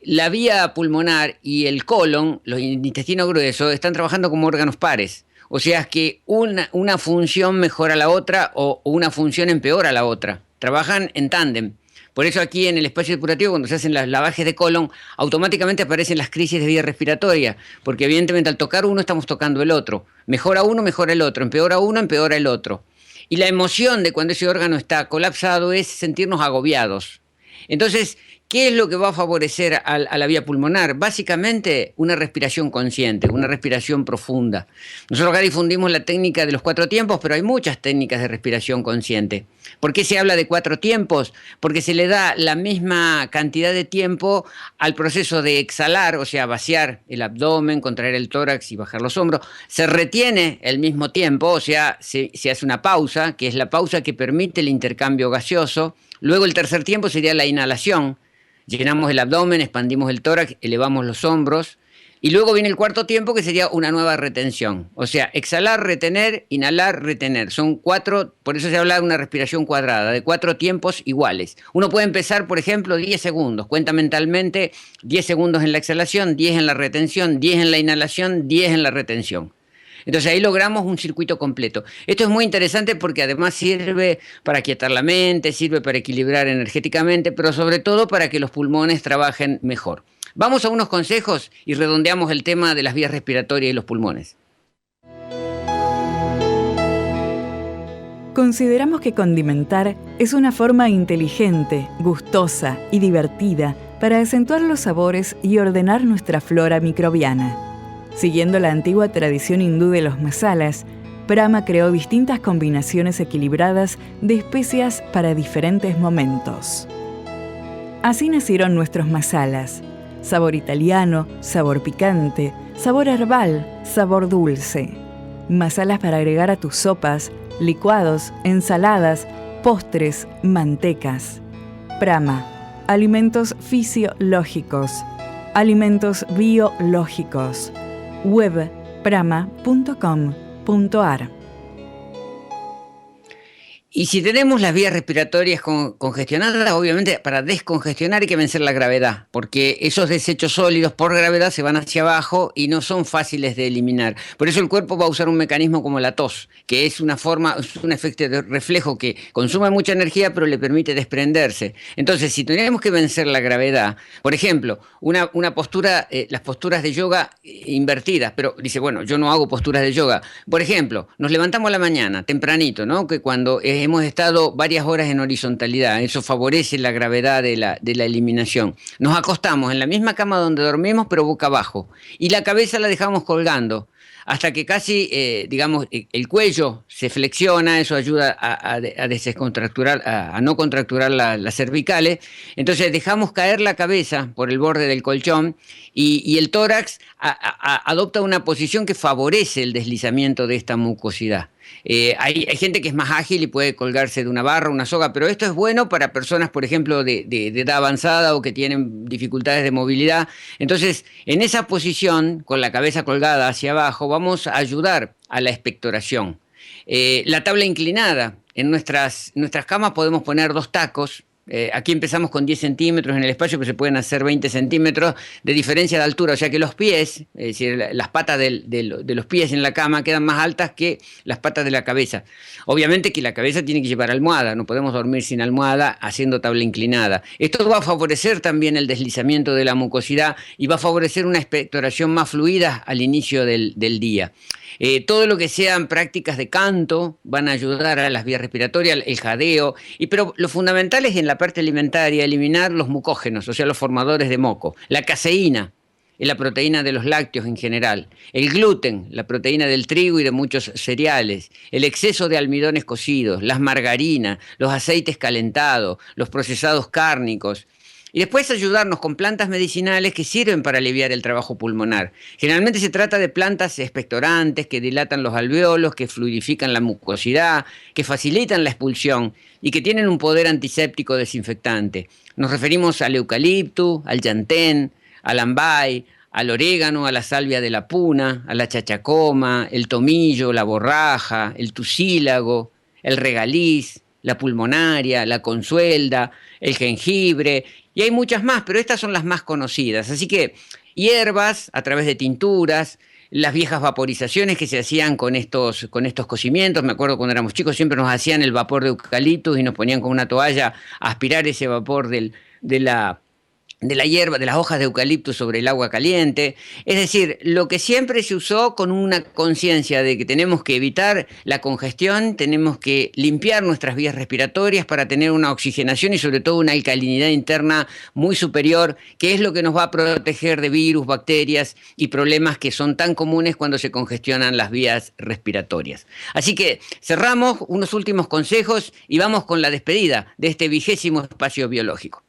la vía pulmonar y el colon, los intestinos gruesos, están trabajando como órganos pares. O sea, es que una función mejora la otra o una función empeora la otra. Trabajan en tándem. Por eso aquí en el espacio depurativo, cuando se hacen las lavajes de colon, automáticamente aparecen las crisis de vía respiratoria, porque evidentemente al tocar uno estamos tocando el otro. Mejora uno, mejora el otro. Empeora uno, empeora el otro. Y la emoción de cuando ese órgano está colapsado es sentirnos agobiados. Entonces, ¿qué es lo que va a favorecer a la vía pulmonar? Básicamente una respiración consciente, una respiración profunda. Nosotros acá difundimos la técnica de los 4 tiempos, pero hay muchas técnicas de respiración consciente. ¿Por qué se habla de 4 tiempos? Porque se le da la misma cantidad de tiempo al proceso de exhalar, o sea, vaciar el abdomen, contraer el tórax y bajar los hombros. Se retiene el mismo tiempo, o sea, se hace una pausa, que es la pausa que permite el intercambio gaseoso. Luego el tercer tiempo sería la inhalación. Llenamos el abdomen, expandimos el tórax, elevamos los hombros. Y luego viene el cuarto tiempo, que sería una nueva retención. O sea, exhalar, retener, inhalar, retener. Son 4, por eso se habla de una respiración cuadrada, de 4 tiempos iguales. Uno puede empezar, por ejemplo, 10 segundos. Cuenta mentalmente 10 segundos en la exhalación, 10 en la retención, 10 en la inhalación, 10 en la retención. Entonces ahí logramos un circuito completo. Esto es muy interesante porque además sirve para aquietar la mente, sirve para equilibrar energéticamente, pero sobre todo para que los pulmones trabajen mejor. Vamos a unos consejos y redondeamos el tema de las vías respiratorias y los pulmones. Consideramos que condimentar es una forma inteligente, gustosa y divertida para acentuar los sabores y ordenar nuestra flora microbiana. Siguiendo la antigua tradición hindú de los masalas, Brahma creó distintas combinaciones equilibradas de especias para diferentes momentos. Así nacieron nuestros masalas: sabor italiano, sabor picante, sabor herbal, sabor dulce. Masalas para agregar a tus sopas, licuados, ensaladas, postres, mantecas. Brahma, alimentos fisiológicos, alimentos biológicos. Web brahma.com.ar. Y si tenemos las vías respiratorias congestionadas, obviamente para descongestionar hay que vencer la gravedad, porque esos desechos sólidos por gravedad se van hacia abajo y no son fáciles de eliminar. Por eso el cuerpo va a usar un mecanismo como la tos, que es un efecto de reflejo que consume mucha energía pero le permite desprenderse. Entonces, si tenemos que vencer la gravedad, por ejemplo, una postura, las posturas de yoga invertidas, pero dice, bueno, yo no hago posturas de yoga. Por ejemplo, nos levantamos a la mañana, tempranito, ¿no? Que cuando hemos estado varias horas en horizontalidad, eso favorece la gravedad de la eliminación. Nos acostamos en la misma cama donde dormimos, pero boca abajo, y la cabeza la dejamos colgando, hasta que casi, el cuello se flexiona, eso ayuda a descontracturar, a no contracturar las cervicales. Entonces dejamos caer la cabeza por el borde del colchón y el tórax adopta una posición que favorece el deslizamiento de esta mucosidad. Hay gente que es más ágil y puede colgarse de una barra, una soga, pero esto es bueno para personas, por ejemplo, de edad avanzada o que tienen dificultades de movilidad. Entonces, en esa posición, con la cabeza colgada hacia abajo, vamos a ayudar a la expectoración. La tabla inclinada. En nuestras camas podemos poner 2 tacos. Aquí empezamos con 10 centímetros en el espacio, pero se pueden hacer 20 centímetros de diferencia de altura. O sea que los pies, es decir, las patas de los pies en la cama quedan más altas que las patas de la cabeza. Obviamente que la cabeza tiene que llevar almohada, no podemos dormir sin almohada haciendo tabla inclinada. Esto va a favorecer también el deslizamiento de la mucosidad y va a favorecer una expectoración más fluida al inicio del día. Todo lo que sean prácticas de canto van a ayudar a las vías respiratorias, el jadeo, pero lo fundamental es en la parte alimentaria eliminar los mucógenos, o sea, los formadores de moco, la caseína, es la proteína de los lácteos en general, el gluten, la proteína del trigo y de muchos cereales, el exceso de almidones cocidos, las margarinas, los aceites calentados, los procesados cárnicos. Y después ayudarnos con plantas medicinales que sirven para aliviar el trabajo pulmonar. Generalmente se trata de plantas expectorantes que dilatan los alvéolos, que fluidifican la mucosidad, que facilitan la expulsión y que tienen un poder antiséptico desinfectante. Nos referimos al eucalipto, al llantén, al ambay, al orégano, a la salvia de la puna, a la chachacoma, el tomillo, la borraja, el tusílago, el regaliz, la pulmonaria, la consuelda, el jengibre, y hay muchas más, pero estas son las más conocidas. Así que hierbas a través de tinturas, las viejas vaporizaciones que se hacían con estos cocimientos. Me acuerdo cuando éramos chicos siempre nos hacían el vapor de eucaliptus y nos ponían con una toalla a aspirar ese vapor de la hierba, de las hojas de eucalipto sobre el agua caliente. Es decir, lo que siempre se usó con una conciencia de que tenemos que evitar la congestión, tenemos que limpiar nuestras vías respiratorias para tener una oxigenación y sobre todo una alcalinidad interna muy superior, que es lo que nos va a proteger de virus, bacterias y problemas que son tan comunes cuando se congestionan las vías respiratorias. Así que cerramos unos últimos consejos y vamos con la despedida de este 20º espacio biológico.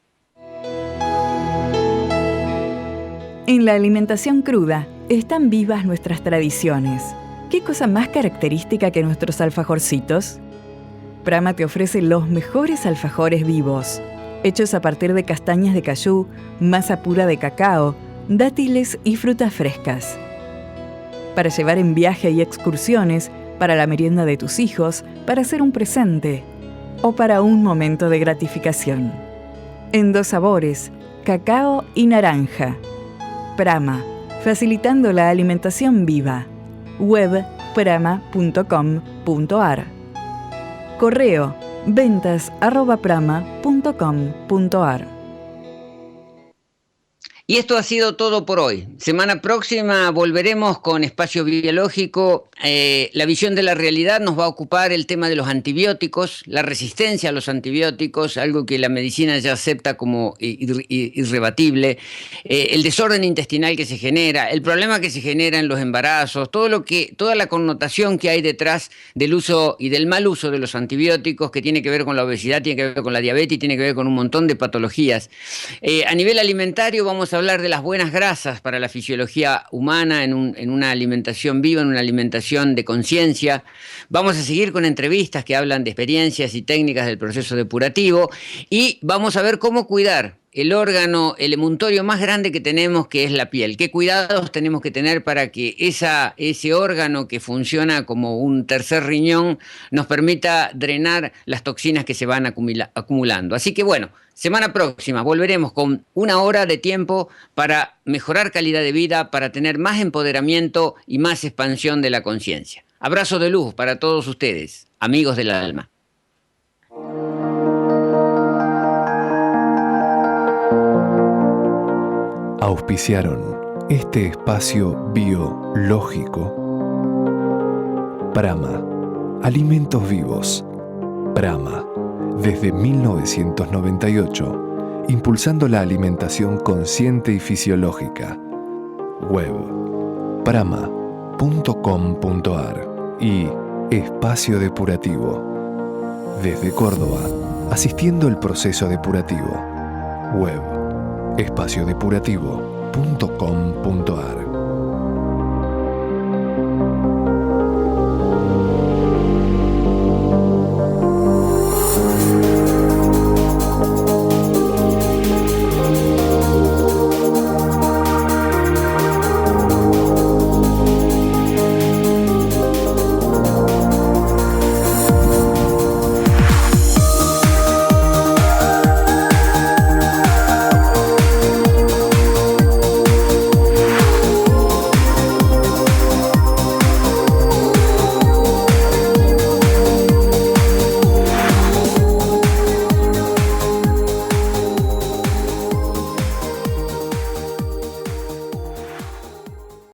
En la alimentación cruda están vivas nuestras tradiciones. ¿Qué cosa más característica que nuestros alfajorcitos? Prama te ofrece los mejores alfajores vivos, hechos a partir de castañas de cayú, masa pura de cacao, dátiles y frutas frescas. Para llevar en viaje y excursiones, para la merienda de tus hijos, para hacer un presente o para un momento de gratificación. En 2 sabores, cacao y naranja. Prama, facilitando la alimentación viva. Web prama.com.ar. Correo ventas@prama.com.ar. Y esto ha sido todo por hoy. Semana próxima volveremos con Espacio Biológico. La visión de la realidad nos va a ocupar el tema de los antibióticos, la resistencia a los antibióticos, algo que la medicina ya acepta como irrebatible, el desorden intestinal que se genera, el problema que se genera en los embarazos, toda la connotación que hay detrás del uso y del mal uso de los antibióticos, que tiene que ver con la obesidad, tiene que ver con la diabetes, tiene que ver con un montón de patologías. A nivel alimentario vamos a hablar de las buenas grasas para la fisiología humana en una alimentación viva, en una alimentación de conciencia. Vamos a seguir con entrevistas que hablan de experiencias y técnicas del proceso depurativo y vamos a ver cómo cuidar el órgano, el emuntorio más grande que tenemos, que es la piel. ¿Qué cuidados tenemos que tener para que ese órgano que funciona como un tercer riñón nos permita drenar las toxinas que se van acumulando? Así que bueno, semana próxima volveremos con 1 hora de tiempo para mejorar calidad de vida, para tener más empoderamiento y más expansión de la conciencia. Abrazo de luz para todos ustedes, amigos del alma. Auspiciaron este espacio biológico. Prama, alimentos vivos. Prama, desde 1998, impulsando la alimentación consciente y fisiológica. Web, prama.com.ar y Espacio Depurativo. Desde Córdoba, asistiendo el proceso depurativo. Web, espaciodepurativo.com.ar.